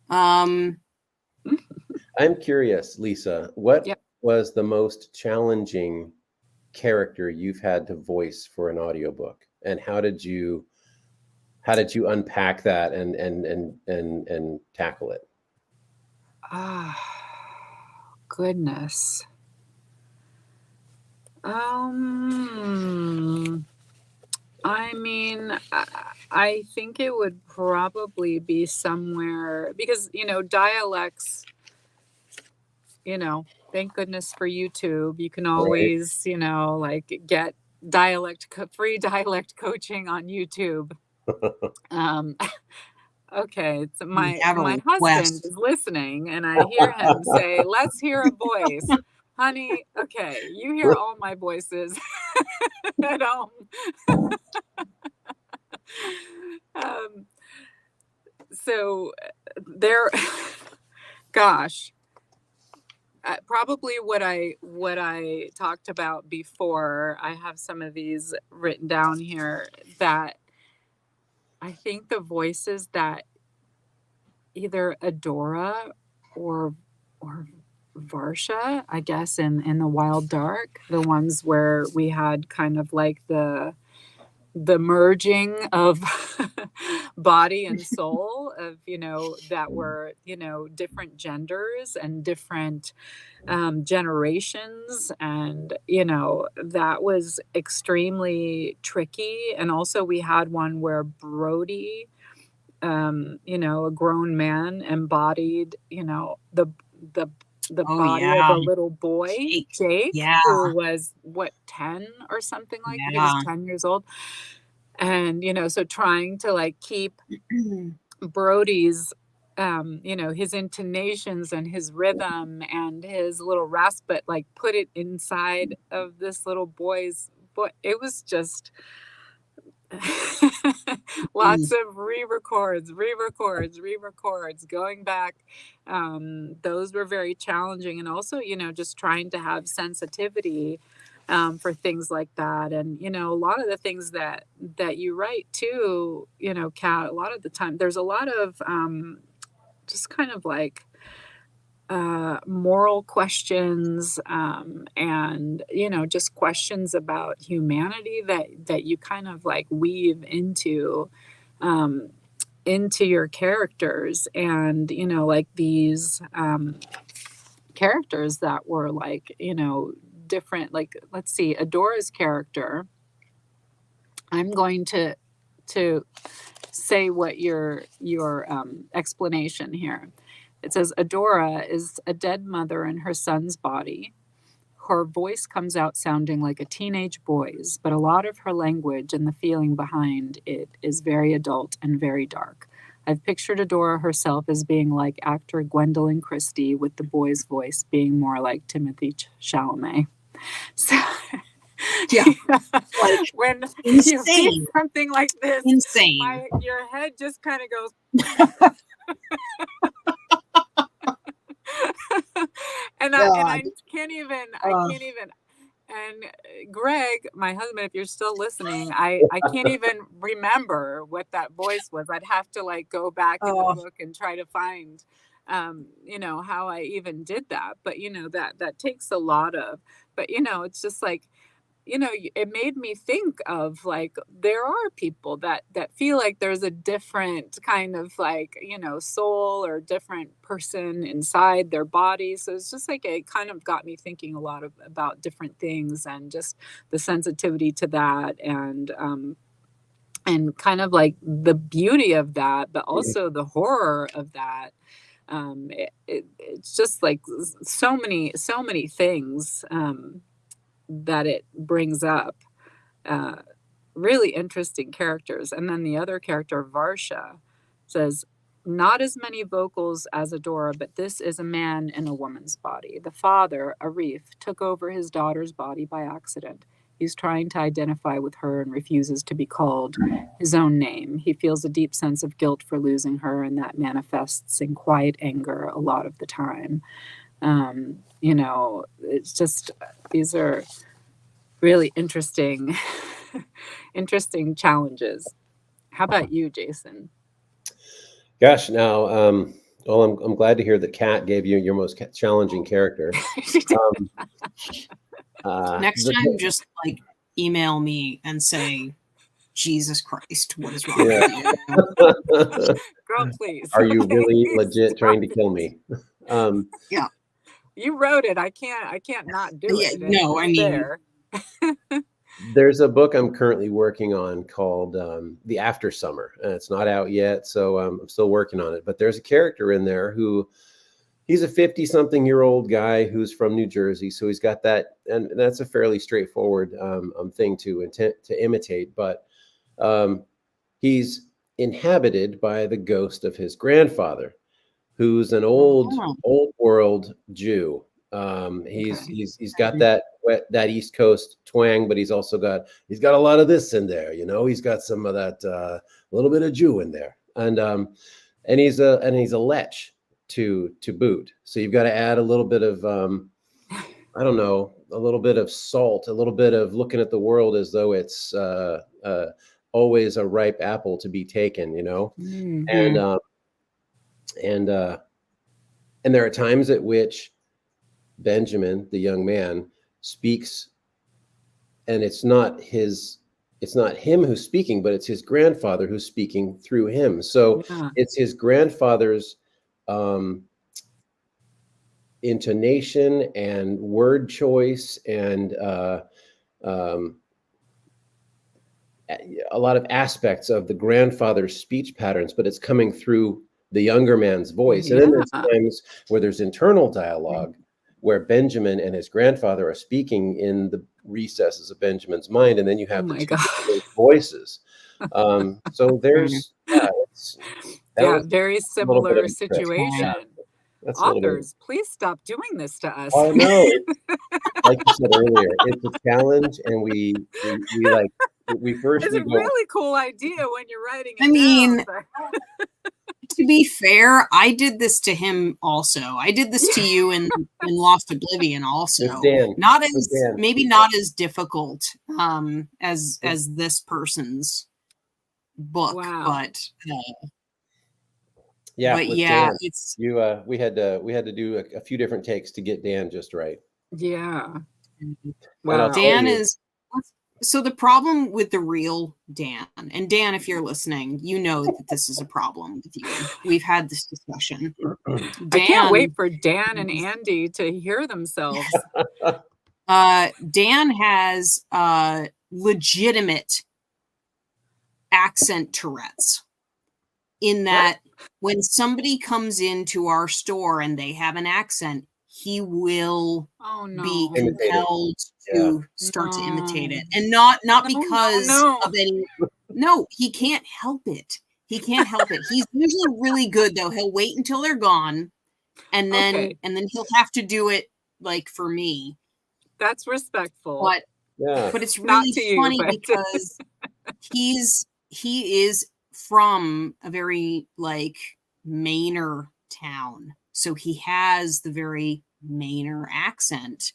I'm curious, Lisa, what Yep. was the most challenging character you've had to voice for an audiobook, and how did you unpack that and tackle it? Ah, goodness. I mean, I think it would probably be somewhere because, dialects, thank goodness for YouTube. You can Right. always, like get free dialect coaching on YouTube. Okay, so We have a my husband request. is listening and I hear him say, "Let's hear a voice." Honey, okay, you hear all my voices at home. So there, gosh, probably what I talked about before. I have some of these written down here that I think the voices that either Adora or Varsha, I guess, in the Wild Dark, the ones where we had kind of like the merging of body and soul of that were different genders and different generations, and that was extremely tricky. And also we had one where Brody, a grown man embodied the Oh body of yeah, a little boy, Jake, yeah, who was 10 or something, like he was yeah. 10 years old. And so trying to like keep Brody's his intonations and his rhythm and his little rasp, but like put it inside of this little boy's voice. It was just lots of re-records, going back. Those were very challenging. And also, just trying to have sensitivity for things like that. And, a lot of the things that you write too, Kat, a lot of the time, there's a lot of just kind of like moral questions, and just questions about humanity that you kind of like weave into your characters. And like these characters that were like different. Like, let's see, Adora's character, I'm going to say what your explanation here. It says Adora is a dead mother in her son's body. Her voice comes out sounding like a teenage boy's, but a lot of her language and the feeling behind it is very adult and very dark. I've pictured Adora herself as being like actor Gwendolyn Christie, with the boy's voice being more like Timothy Chalamet. So Yeah, like when insane. you read something like this, Insane. your head just kind of goes. and I can't even. And Greg, my husband, if you're still listening, I can't even remember what that voice was. I'd have to like go back in the book and try to find, how I even did that. But that takes a lot of. But it's just like, it made me think of like there are people that feel like there's a different kind of like soul or different person inside their body. So it's just like it kind of got me thinking a lot about different things and just the sensitivity to that, and kind of like the beauty of that, but also the horror of that. It's just like so many things that it brings up. Really interesting characters. And then the other character, Varsha, says, not as many vocals as Adora, but this is a man in a woman's body. The father, Arif, took over his daughter's body by accident. He's trying to identify with her and refuses to be called his own name. He feels a deep sense of guilt for losing her, and that manifests in quiet anger a lot of the time. It's just, these are really interesting, interesting challenges. How about you, Jason? Gosh, now, well, I'm glad to hear that Kat gave you your most challenging character. Um, Next the- time, just like email me and say, Jesus Christ, what is wrong Yeah. with you? Girl, please. Are you Okay? really legit trying to Stop kill it. me? You wrote it. I can't not do Yeah, it. no, I It's mean, there. There's a book I'm currently working on called The After Summer, and it's not out yet, so I'm still working on it. But there's a character in there who he's a 50-something-year-old guy who's from New Jersey, so he's got that, and that's a fairly straightforward thing to imitate. But he's inhabited by the ghost of his grandfather, who's an old Oh. world Jew. He's got that East Coast twang, but he's got a lot of this in there. You know, he's got some of that little bit of Jew in there, and he's a lech to boot. So you've got to add a little bit of I don't know, a little bit of salt, a little bit of looking at the world as though it's always a ripe apple to be taken. You know, Mhm. and there are times at which Benjamin, the young man, speaks, and it's not him who's speaking, but it's his grandfather who's speaking through him. So Yeah. it's his grandfather's intonation and word choice and a lot of aspects of the grandfather's speech patterns, but it's coming through the younger man's voice. And then there's Yeah. times where there's internal dialogue where Benjamin and his grandfather are speaking in the recesses of Benjamin's mind, and then you have Oh the my two God. distinct voices. So there's that Yeah, was very a little bit of similar a trip. situation. Yeah, that's a little bit of Authors, please stop doing this to us. oh no, like you said earlier, it's a challenge, and we like It's a go. really cool idea when you're writing it I mean, down. to be fair, I did this to him also. I did this to you in Lost Oblivion also. With Dan. Not With as Dan. maybe not as difficult as this person's book, Wow. but Yeah, but with yeah, Dan. it's We had to do a few different takes to get Dan just right. Yeah. And Wow. I'll tell Dan you, is so the problem with the real Dan, and Dan, if you're listening, you know that this is a problem with you. We've had this discussion. I can't wait for Dan and Andy to hear themselves. Dan has legitimate accent Tourette's in that when somebody comes into our store and they have an accent, he will Oh no. be Imitate it. compelled to Yeah. start to imitate it, No. and not No, because no. of any. No, he can't help it. He can't help it. He's usually really good though. He'll wait until they're gone, and then Okay. he'll have to do it like for me. That's respectful. But Yeah. but it's Not really to you, funny but- because he is from a very like Mainer town, so he has the very Mainer accent,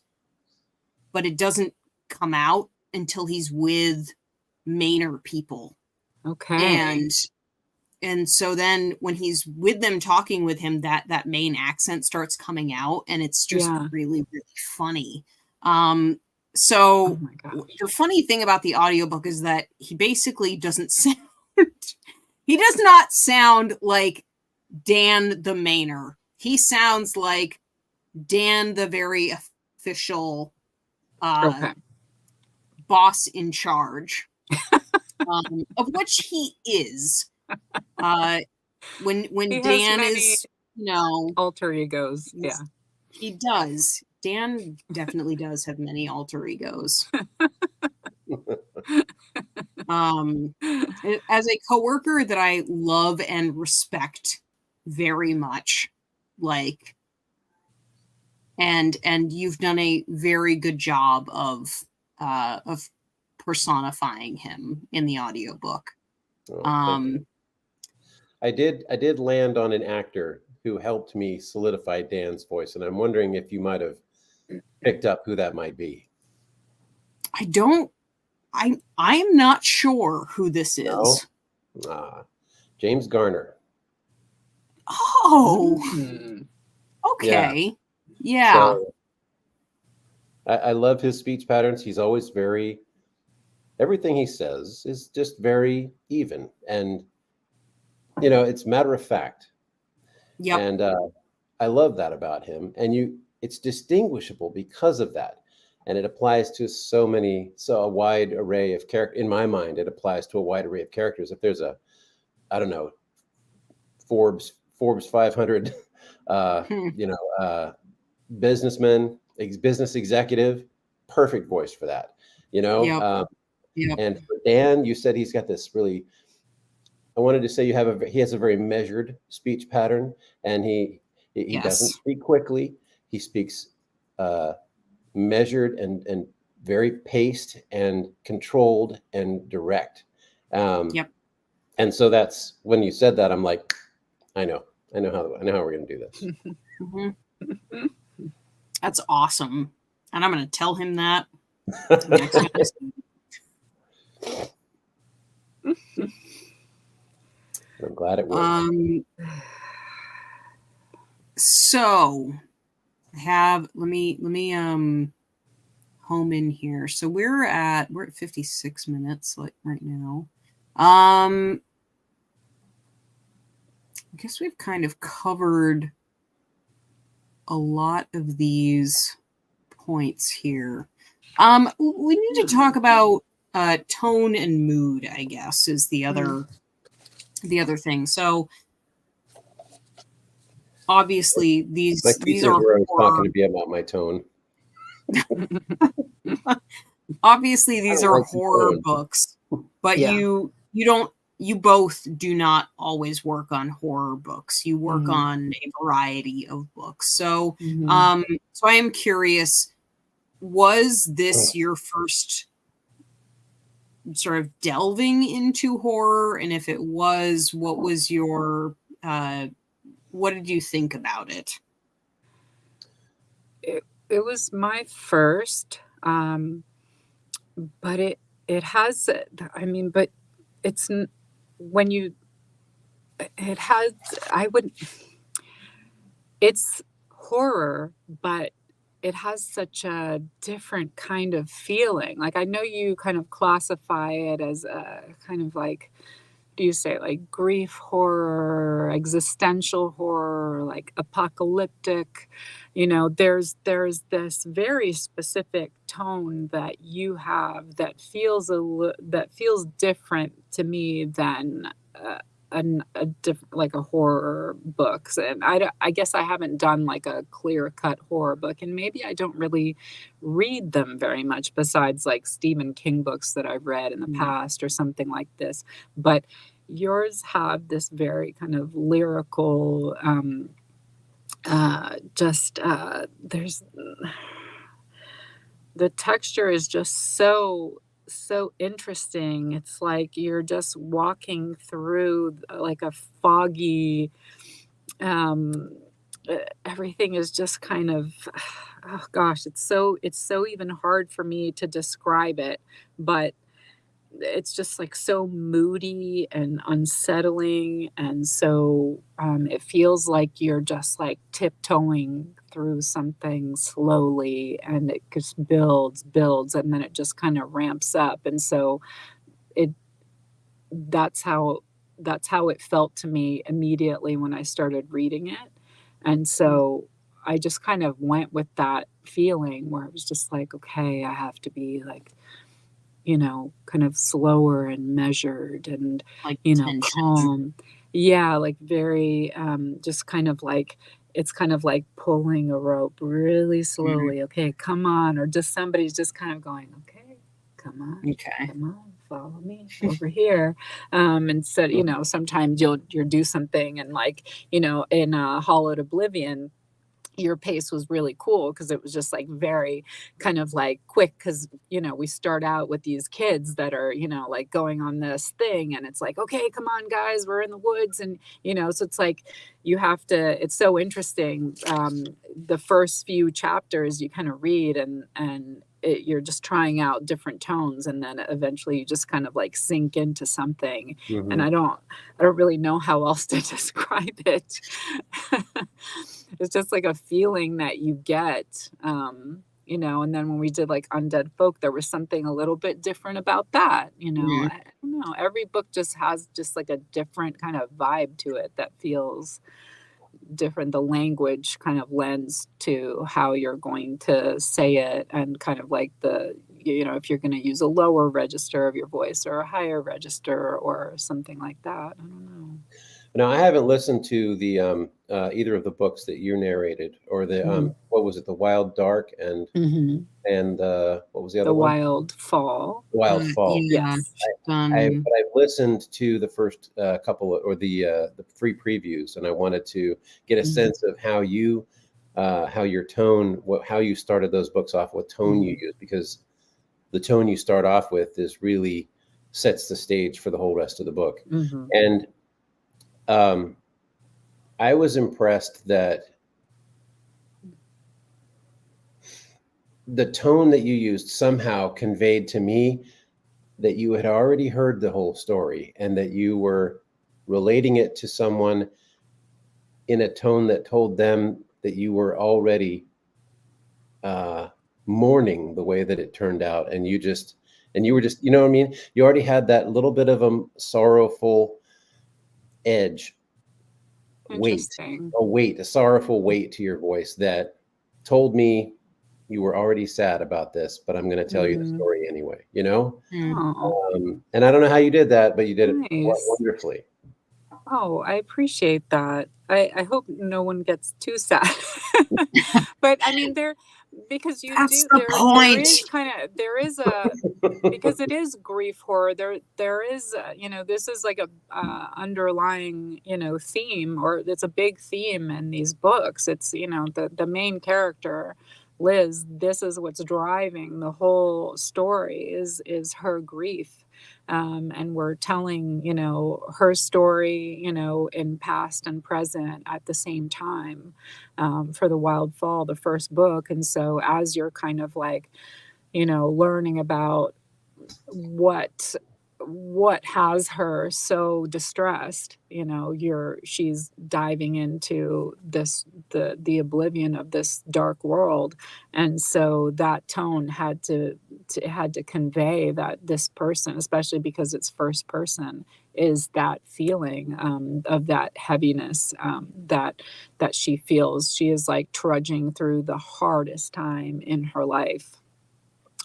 but it doesn't come out until he's with Mainer people. Okay. And so then when he's with them talking with him, that Maine accent starts coming out, and it's just Yeah. really, really funny. So Oh my gosh. the funny thing about the audiobook is that he basically doesn't sound he does not sound like Dan the Mainer. He sounds like Dan the very official Okay. boss in charge, of which he is. When He has Dan many is, you know, alter egos. Yeah. he does. Dan definitely does have many alter egos. As a coworker that I love and respect very much, like, and you've done a very good job of personifying him in the audiobook. Oh, thank you. I did land on an actor who helped me solidify Dan's voice, and I'm wondering if you might have picked up who that might be. I'm not sure who this is. No? James Garner. Oh, Mm. okay. Yeah. So I love his speech patterns. He's always everything he says is just very even, and it's matter of fact. Yep. And I love that about him. And it's distinguishable because of that. And it applies to a wide array of characters. In my mind, it applies to a wide array of characters. If there's I don't know, Forbes 500, businessman, business executive, perfect voice for that. Yep. Yep. And for Dan, you said he's got this really. I wanted to say he has a very measured speech pattern, and he doesn't speak quickly. He speaks measured and very paced and controlled and direct. Yep. And so that's when you said that, I'm like, I know how we're going to do this. Mm-hmm. That's awesome, and I'm going to tell him that next time. I'm glad it worked. So let me home in here. So we're at 56 minutes right now. I guess we've kind of covered a lot of these points here. We need to talk about tone and mood, I guess, is the other thing. So obviously these are where I was talking to be about my tone. Obviously these are horror books, but you both do not always work on horror books. You work on a variety of books. So so I am curious, was this your first sort of delving into horror? And if it was, what was your what did you think about it? It was my first, but it has, I mean, but it's when you, it has, it's horror, but it has such a different kind of feeling. Like, I know you kind of classify it as a kind of like, do you say like grief horror, existential horror, like apocalyptic? There's this very specific tone that you have that feels different to me than like a horror books. And I guess I haven't done like a clear cut horror book, and maybe I don't really read them very much besides like Stephen King books that I've read in the past or something like this. But yours have this very kind of lyrical, there's the texture is just so interesting. It's like you're just walking through like a foggy, everything is just kind of, oh gosh, it's so even hard for me to describe it, but it's just like so moody and unsettling. And so it feels like you're just like tiptoeing through something slowly, and it just builds, and then it just kind of ramps up. And so that's how it felt to me immediately when I started reading it. And so I just kind of went with that feeling where it was just like, okay, I have to be like, kind of slower and measured and, like calm. Yeah, like very, just kind of like, it's kind of like pulling a rope really slowly. Okay, come on. Or just somebody's just kind of going, okay, come on, follow me over here. And so, sometimes you'll do something and like, in Hallowed Oblivion, your pace was really cool because it was just like very kind of like quick, because we start out with these kids that are like going on this thing, and it's like, okay, come on guys, we're in the woods, and so it's like you have to, it's so interesting, the first few chapters you kind of read and you're just trying out different tones, and then eventually you just kind of like sink into something. And I don't really know how else to describe it. It's just like a feeling that you get, you know. And then when we did like Undead Folk, there was something a little bit different about that, you know. Mhm. I don't know, every book just has just like a different kind of vibe to it that feels different. The language kind of lends to how you're going to say it, and kind of like the, you know, if you're going to use a lower register of your voice or a higher register or something like that. I don't know. Now, I haven't listened to the either of the books that you narrated, or the what was it, the Wild Dark and what was the other The one? Wild Fall. Wild Fall. Yeah. Yes. But I've listened to the first couple or the free previews, and I wanted to get a sense of how you how your tone, how you started those books off, what tone you use, because the tone you start off with is really sets the stage for the whole rest of the book. And I was impressed that the tone that you used somehow conveyed to me that you had already heard the whole story, and that you were relating it to someone in a tone that told them that you were already mourning the way that it turned out. And you were just, you know what I mean? You already had that little bit of a sorrowful edge, a sorrowful weight to your voice that told me you were already sad about this, but I'm going to tell you the story anyway, you know? And I don't know how you did that, but you did it wonderfully. Oh, I appreciate that. I hope no one gets too sad. But I mean, because That's the point. There is a, because it is grief horror. There is, you know, this is like a underlying, you know, theme, or it's a big theme in these books. It's, you know, the main character, Liz, this is what's driving the whole story is her grief. And we're telling, you know, her story, you know, in past and present at the same time, for the Wild Fall, the first book. And so as you're kind of like, you know, learning about what has her so distressed, you know, she's diving into the oblivion of this dark world. And so that tone had to convey that this person, especially because it's first person, is that feeling of that heaviness that she feels. She is like trudging through the hardest time in her life,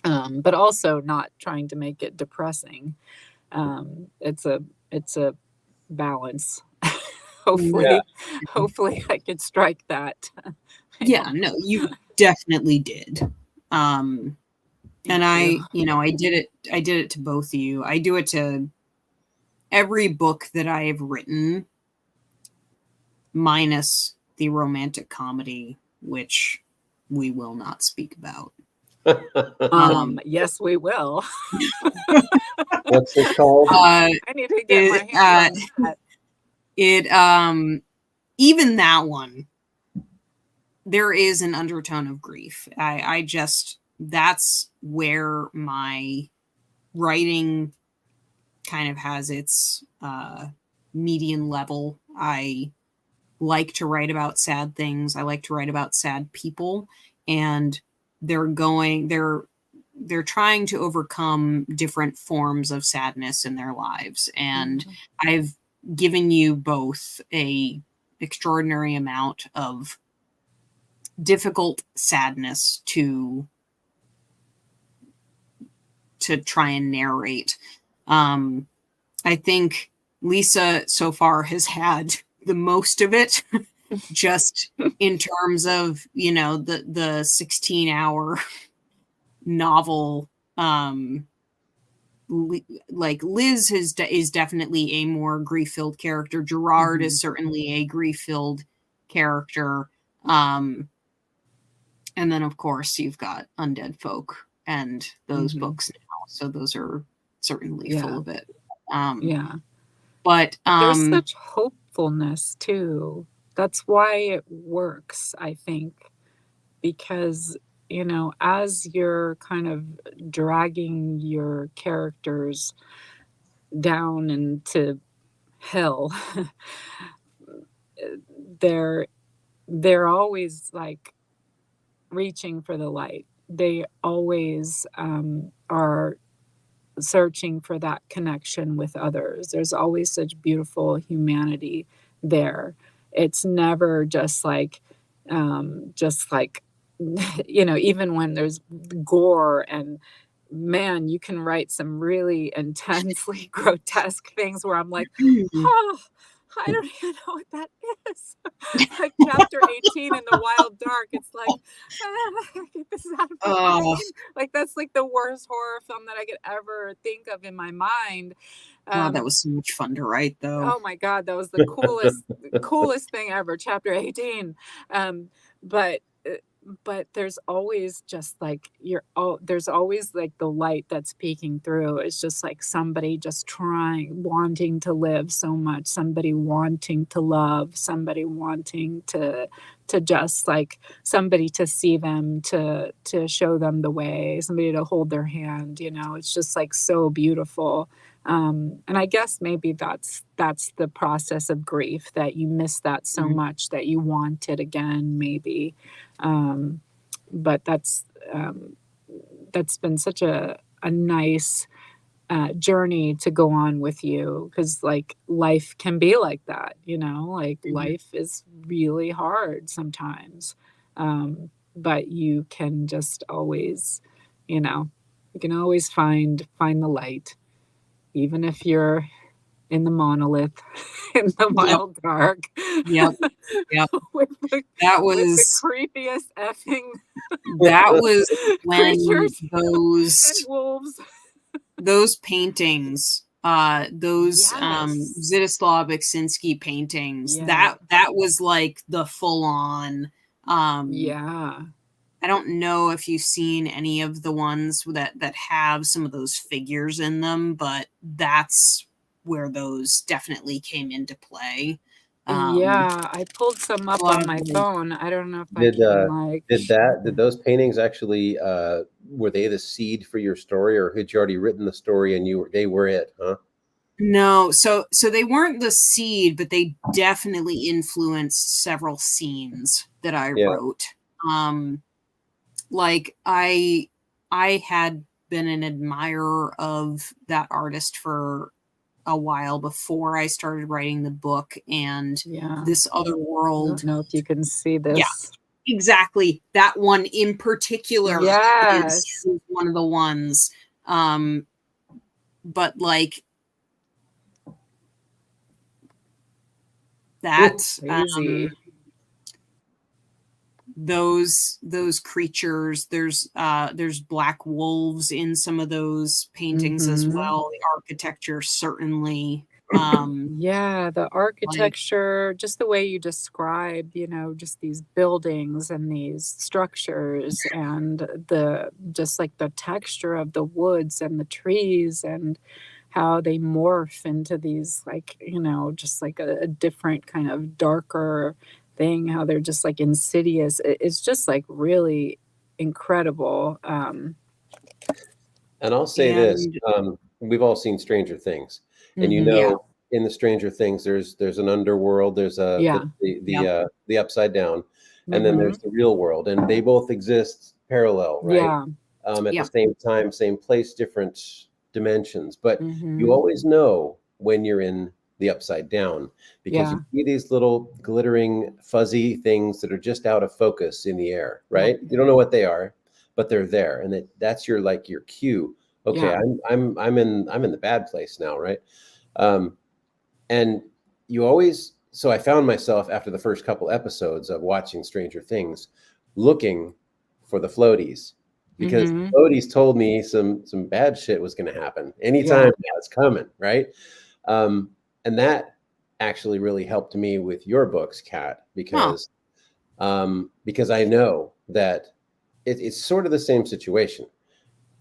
but also not trying to make it depressing. It's a balance. Hopefully I could strike that. Yeah, no, you definitely did. And I did it to both of you. I do it to every book that I have written, minus the romantic comedy, which we will not speak about. Yes, we will. What's it called? I need to get my hands on that. Even that one, there is an undertone of grief. I just, that's where my writing kind of has its median level. I like to write about sad things. I like to write about sad people, and they're trying to overcome different forms of sadness in their lives. And I've given you both a extraordinary amount of difficult sadness to try and narrate. I think Lisa so far has had the most of it, just in terms of, you know, the 16-hour novel. Like Liz is definitely a more grief-filled character. Gerard is certainly a grief-filled character. And then of course you've got Undead Folk and those books now. So those are certainly full of it. But there's such hopefulness too. That's why it works, I think, because you know, as you're kind of dragging your characters down into hell, they're they're always like reaching for the light. They always are searching for that connection with others. There's always such beautiful humanity there. It's never just like, you know, even when there's gore and man, you can write some really intensely grotesque things where I'm like, Mhm. oh, I don't even know what that is. Like chapter 18 in the Wild Dark, it's like, get this out of my Oh, brain. Like that's like the worst horror film that I could ever think of in my mind. God, that Um, was so much fun to write, though. oh my God, that was the coolest thing ever, chapter 18. Um, but uh, but there's always just like there's always like the light that's peeking through. It's just like somebody just trying, wanting to live so much, somebody wanting to love, somebody wanting to just like somebody to see them, to show them the way, somebody to hold their hand, you know. It's just like so beautiful. And I guess maybe that's the process of grief, that you miss that so Mhm. much that you want it again, maybe. Um, but that's been such a nice journey to go on with you, because like life can be like that, you know, like Mhm. life is really hard sometimes. But you can just always, you know, you can always find the light, even if you're in the monolith, in the Yep, wild dark, yep, yep. with the That with the was creepiest effing that was when creatures and those wolves. paintings, those Yes. Zdzislaw Beksinski paintings, Yeah. that was like the full on. Yeah. I don't know if you've seen any of the ones that have some of those figures in them, but that's where those definitely came into play. Yeah, I pulled some A up lot on of my the phone. I don't know if I Did can like did those paintings actually were they the seed for your story, or had you already written the story and they were it, huh? No, so they weren't the seed, but they definitely influenced several scenes that I Yeah. wrote. Um, like I had been an admirer of that artist for a while before I started writing the book, and yeah. this other I world, don't know if you can see yeah, this. exactly. That one in particular Yes. is one of the ones. But like that, Crazy. those creatures, there's black wolves in some of those paintings as Mhm. well. The architecture certainly, Yeah, the like architecture, just the way you describe, you know, just these buildings and these structures, and the just like the texture of the woods and the trees, and how they morph into these like, you know, just like a different kind of darker thing, how they're just like insidious. It's just like really incredible. And I'll say this: and we've all seen Stranger Things, and you Mhm. yeah, know, in the Stranger Things, there's an underworld, there's Yeah. yep, the upside down, and then there's Mhm. the real world, and they both exist parallel, right? Yeah. At the yep, same time, same place, different dimensions. But you Mhm. always know when you're in the upside down because you Yeah. see these little glittering, fuzzy things that are just out of focus in the air, yep, right? You don't know what they are, but they're there, and that's your like your cue. Okay, Yeah. I'm in the bad place now, right? Um, and you always so I found myself after the first couple episodes of watching Stranger Things looking for the floaties because Mhm. the floaties told me some bad shit was going to happen anytime Yeah. now. It's coming, right? And that actually really helped me with your books, Kat, huh, because I know that it's sort of the same situation.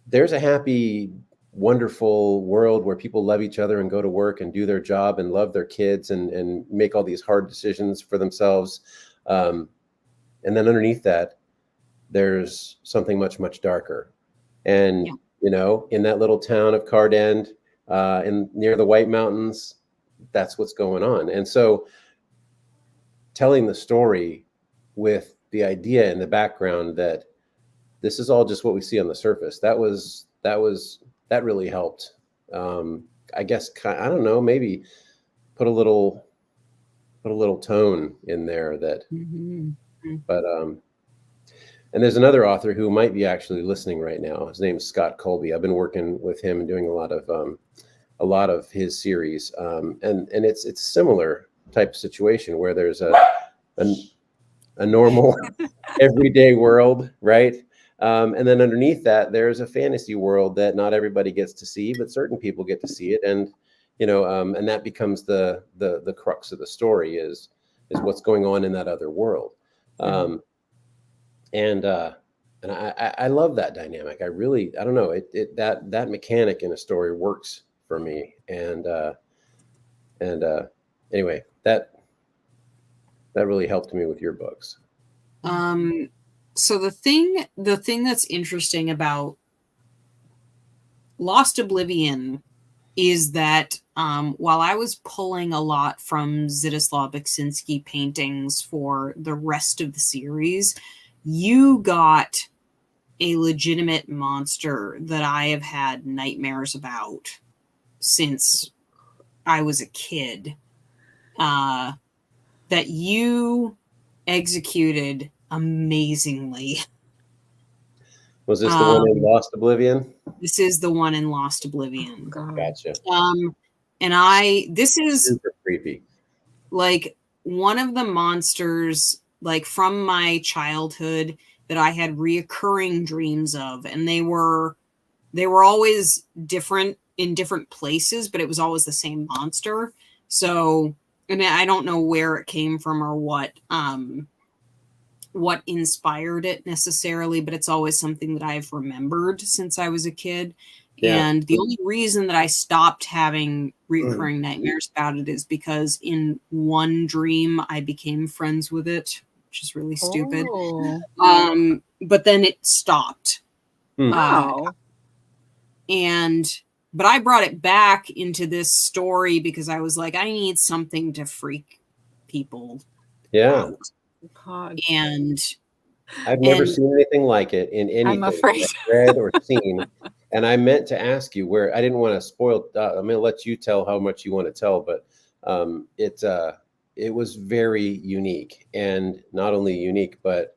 There's a happy, wonderful world where people love each other and go to work and do their job and love their kids and make all these hard decisions for themselves. Um, and then underneath that, there's something much, much darker. And, Yeah. you know, in that little town of Cardend, near the White Mountains, that's what's going on. And so telling the story with the idea in the background that this is all just what we see on the surface, that really helped. I guess, I don't know, maybe put a little tone in there that, but, and there's another author who might be actually listening right now. His name is Scott Colby. I've been working with him and doing a lot of his series. And it's similar type of situation where there's a normal everyday world, right? And then underneath that, there's a fantasy world that not everybody gets to see, but certain people get to see it. And, you know, and that becomes the crux of the story is what's going on in that other world. And I love that dynamic. I don't know, that mechanic in a story works for me. And anyway, that really helped me with your books. So the thing that's interesting about Lost Oblivion is that while I was pulling a lot from Zdzislaw Beksinski paintings for the rest of the series, you got a legitimate monster that I have had nightmares about since I was a kid, that you executed amazingly. Was this the one in Lost Oblivion? This is the one in Lost Oblivion. Oh, God. Gotcha. And this is super creepy. Like one of the monsters, like from my childhood, that I had reoccurring dreams of, and they were always different in different places, but it was always the same monster. So, and I don't know where it came from or what inspired it necessarily, but it's always something that I've remembered since I was a kid. Yeah. And the only reason that I stopped having recurring nightmares about it is because in one dream I became friends with it, which is really stupid. Oh. But then it stopped. Wow. But I brought it back into this story because I was like, I need something to freak people out. God. And I've never seen anything like it in anything I'm afraid. I've read or seen. And I meant to ask you where, I didn't want to spoil. I'm going to let you tell how much you want to tell, but it was very unique, and not only unique, but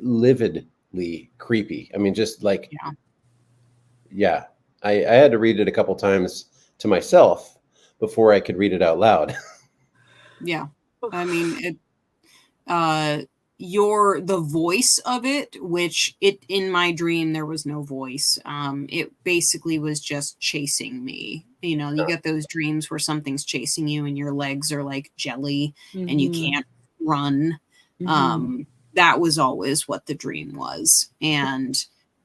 lividly creepy. I mean, just like, yeah. I had to read it a couple times to myself before I could read it out loud. Yeah. I mean, the voice of it, which in my dream, there was no voice. It basically was just chasing me. You know, you get those dreams where something's chasing you and your legs are like jelly and you can't run. That was always what the dream was. And,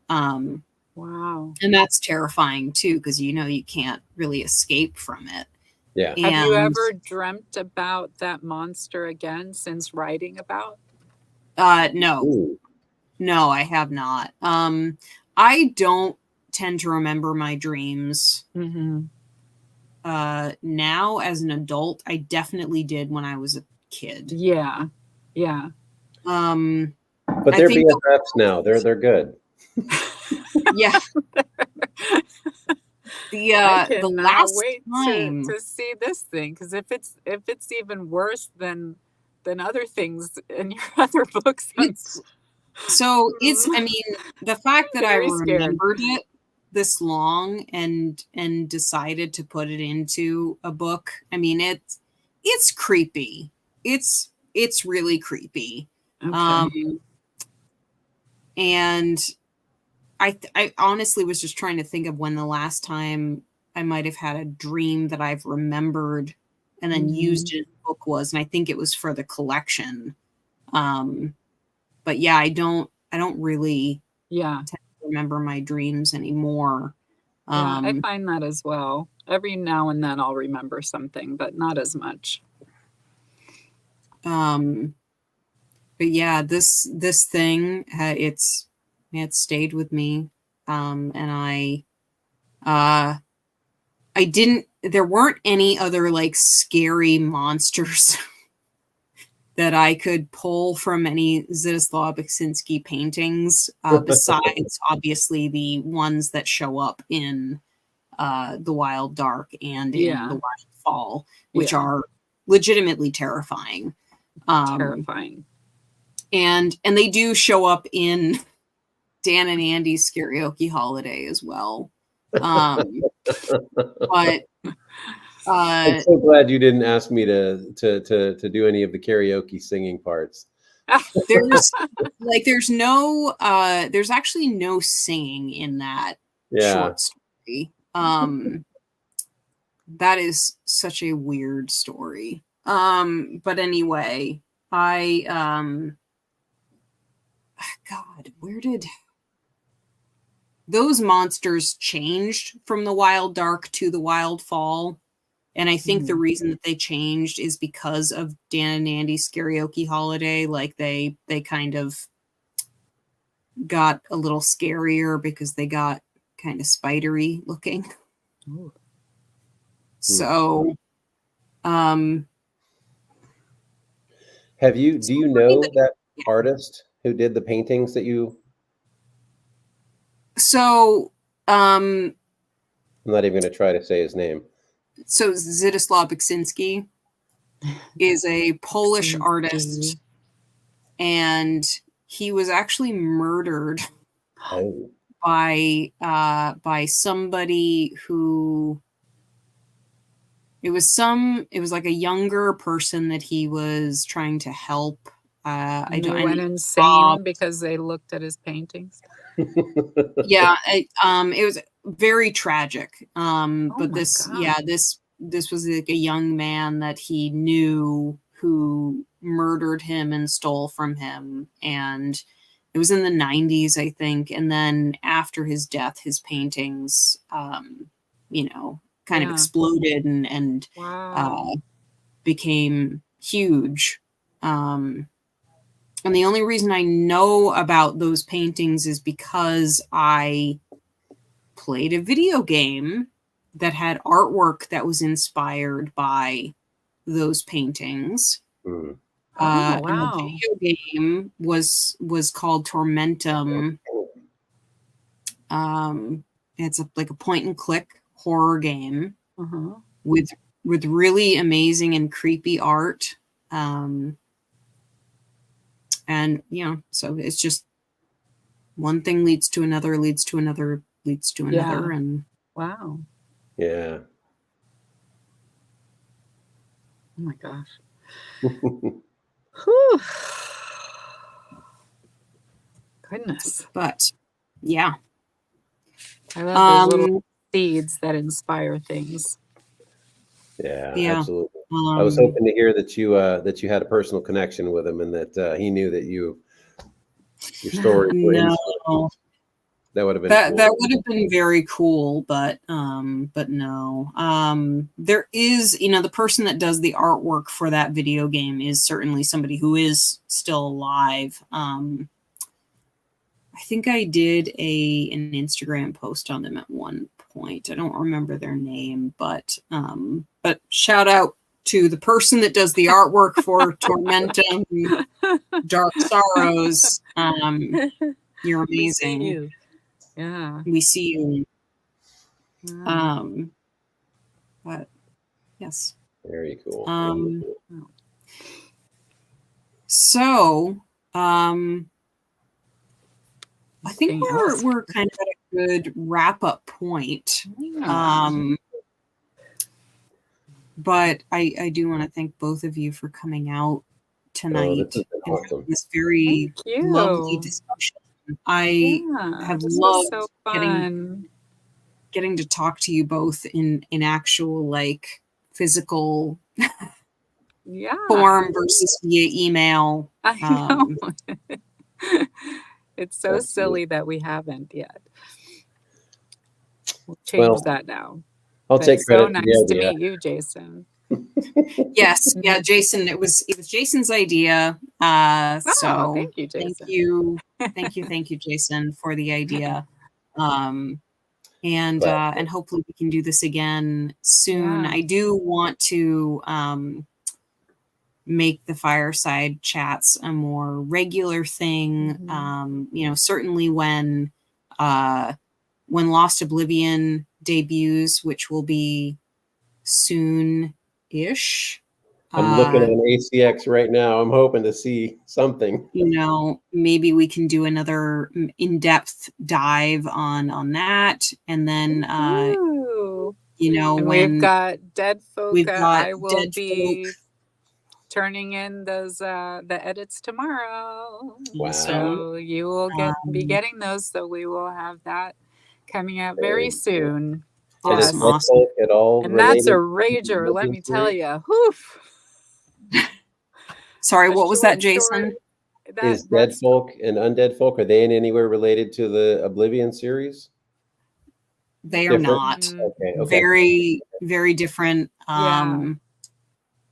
wow. And that's terrifying too, because you know you can't really escape from it. Yeah. Have you ever dreamt about that monster again since writing about? No. Ooh. No, I have not. I don't tend to remember my dreams. Now as an adult, I definitely did when I was a kid. Yeah. Yeah. But they're BFFs now. They're good. Yeah. The last wait time to see this thing, because if it's even worse than other things in your other books, I mean, the fact that I remembered it this long and decided to put it into a book, I mean, it's creepy. It's really creepy. Okay. And I honestly was just trying to think of when the last time I might have had a dream that I've remembered and then used it in the book was, and I think it was for the collection. But yeah, I don't really tend to remember my dreams anymore. Yeah, I find that as well. Every now and then I'll remember something, but not as much. yeah, this thing, it stayed with me. And I didn't, there weren't any other like scary monsters that I could pull from any Zdzislaw Beksinski paintings, besides obviously the ones that show up in the Wild Dark and in Yeah. the Wild Fall, which Yeah. are legitimately terrifying. Terrifying. And they do show up in Dan and Andy's Karaoke Holiday as well. But I'm so glad you didn't ask me to do any of the karaoke singing parts. there's actually no singing in that short story. That is such a weird story. But anyway, God, where did those monsters changed from the Wild Dark to the Wild Fall? And I think the reason that they changed is because of Dan and Andy's Karaoke Holiday. Like they kind of got a little scarier because they got kind of spidery looking. Ooh. So, do you know that artist who did the paintings that you? So, I'm not even going to try to say his name. So Zdzislaw Beksinski is a Polish artist, and he was actually murdered by somebody who it was like a younger person that he was trying to help. They went insane because they looked at his paintings. Yeah, it was very tragic. But this was like a young man that he knew who murdered him and stole from him, and it was in the 90s, I think. And then after his death, his paintings, kind of exploded and became huge. And the only reason I know about those paintings is because I played a video game that had artwork that was inspired by those paintings. Mm. And the video game was called Tormentum. It's like a point and click horror game with really amazing and creepy art. And, so it's just one thing leads to another, leads to another, leads to another. And wow. Yeah. Oh my gosh. Goodness. But yeah. I love those little seeds that inspire things. Yeah. Absolutely. I was hoping to hear that you had a personal connection with him and that he knew that your story. No, that would have been that cool. that would have been very cool, but no. There is, the person that does the artwork for that video game is certainly somebody who is still alive. I think I did an Instagram post on them at one point. I don't remember their name, but shout out to the person that does the artwork for Tormentum, Dark Sorrows. You're amazing. We see you. Yeah. We see you. Yeah. But yes. Very cool. So, I think we're kind of at a good wrap up point. But I do want to thank both of you for coming out tonight and awesome. this very lovely discussion. I have loved getting to talk to you both in actual like physical form versus via email. I know. It's so silly that we haven't yet. We'll change that now. I'll take credit. So nice to meet you, Jason. Yes, yeah, Jason. It was Jason's idea. So thank you, Jason. thank you, Jason, for the idea. And hopefully we can do this again soon. Yeah. I do want to make the fireside chats a more regular thing. Certainly when Lost Oblivion debuts, which will be soon-ish. I'm looking on ACX right now. I'm hoping to see something. Maybe we can do another in-depth dive on that, and then and when we've got Dead Folk, I will Dead be Folk. turning in those the edits tomorrow. Wow. So you will be getting those. So we will have that coming out very soon. And is Awesome. Dead Folk at all And that's a related to the rager, let Oblivion me tell series? you. Whoof. Sorry, what was that, Jason? Is Dead Folk and Undead Folk, are they in any way related to the Oblivion series? They are not. Okay. Very, very different. Yeah.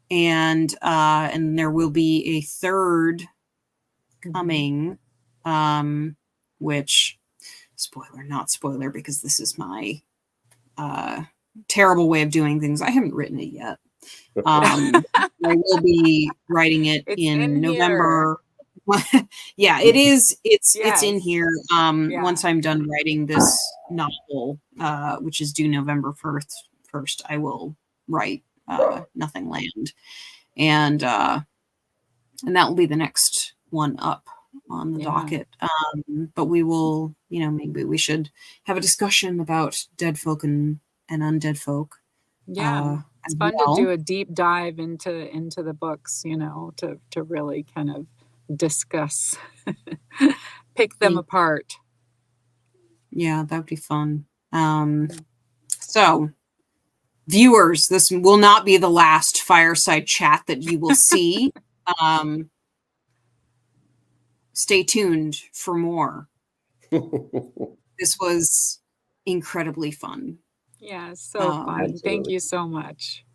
And there will be a third coming, which not spoiler, because this is my terrible way of doing things. I haven't written it yet. I will be writing it in November. Yeah, it is. It's in here. Once I'm done writing this novel, which is due November 1st, I will write Nothing Land, and that will be the next one up on the docket. But we will, maybe we should have a discussion about Dead Folk and Undead Folk. Yeah, it's fun to do a deep dive into the books, to really kind of discuss, pick them apart. Yeah, that would be fun. So, viewers, this will not be the last fireside chat that you will see. Stay tuned for more. This was incredibly fun. Yeah, so fun. Absolutely. Thank you so much.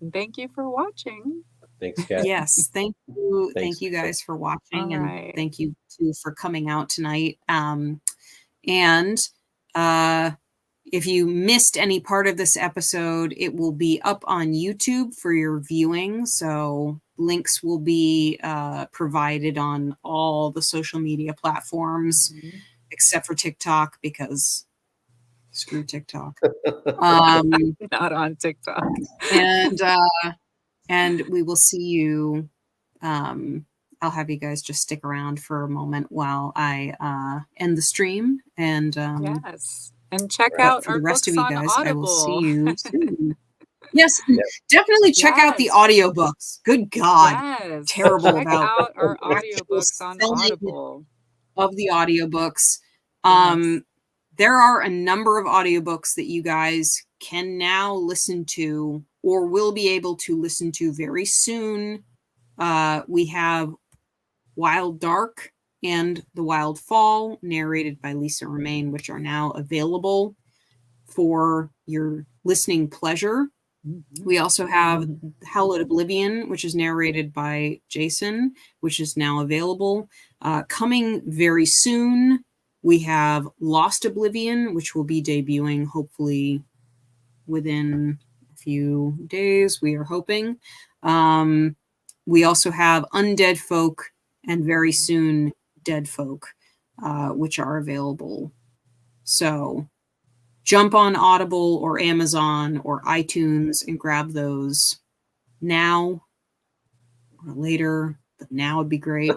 And thank you for watching. Thanks, Kat. Yes, thank you. Thank you guys for watching, and thank you too for coming out tonight. And if you missed any part of this episode, it will be up on YouTube for your viewing. So links will be provided on all the social media platforms, except for TikTok, because screw TikTok. Not on TikTok. And we will see you. I'll have you guys just stick around for a moment while I end the stream. And yes. And check out for our the rest of books you on guys. Audible. I will see you soon. Yes, definitely check out the audiobooks. Good God. Yes. Terrible check about out our the actual audiobooks on Audible. Of the audiobooks. Yes. There are a number of audiobooks that you guys can now listen to, or will be able to listen to very soon. We have Wild Dark and The Wild Fall, narrated by Lisa Roumain, which are now available for your listening pleasure. We also have Hallowed Oblivion, which is narrated by Jason, which is now available. Coming very soon, we have Lost Oblivion, which will be debuting hopefully within a few days, we are hoping. We also have Undead Folk and very soon Dead Folk, which are available. So jump on Audible or Amazon or iTunes and grab those now or later, but now would be great.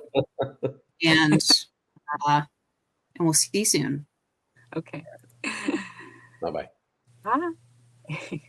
And we'll see you soon. Okay. Bye-bye. Bye.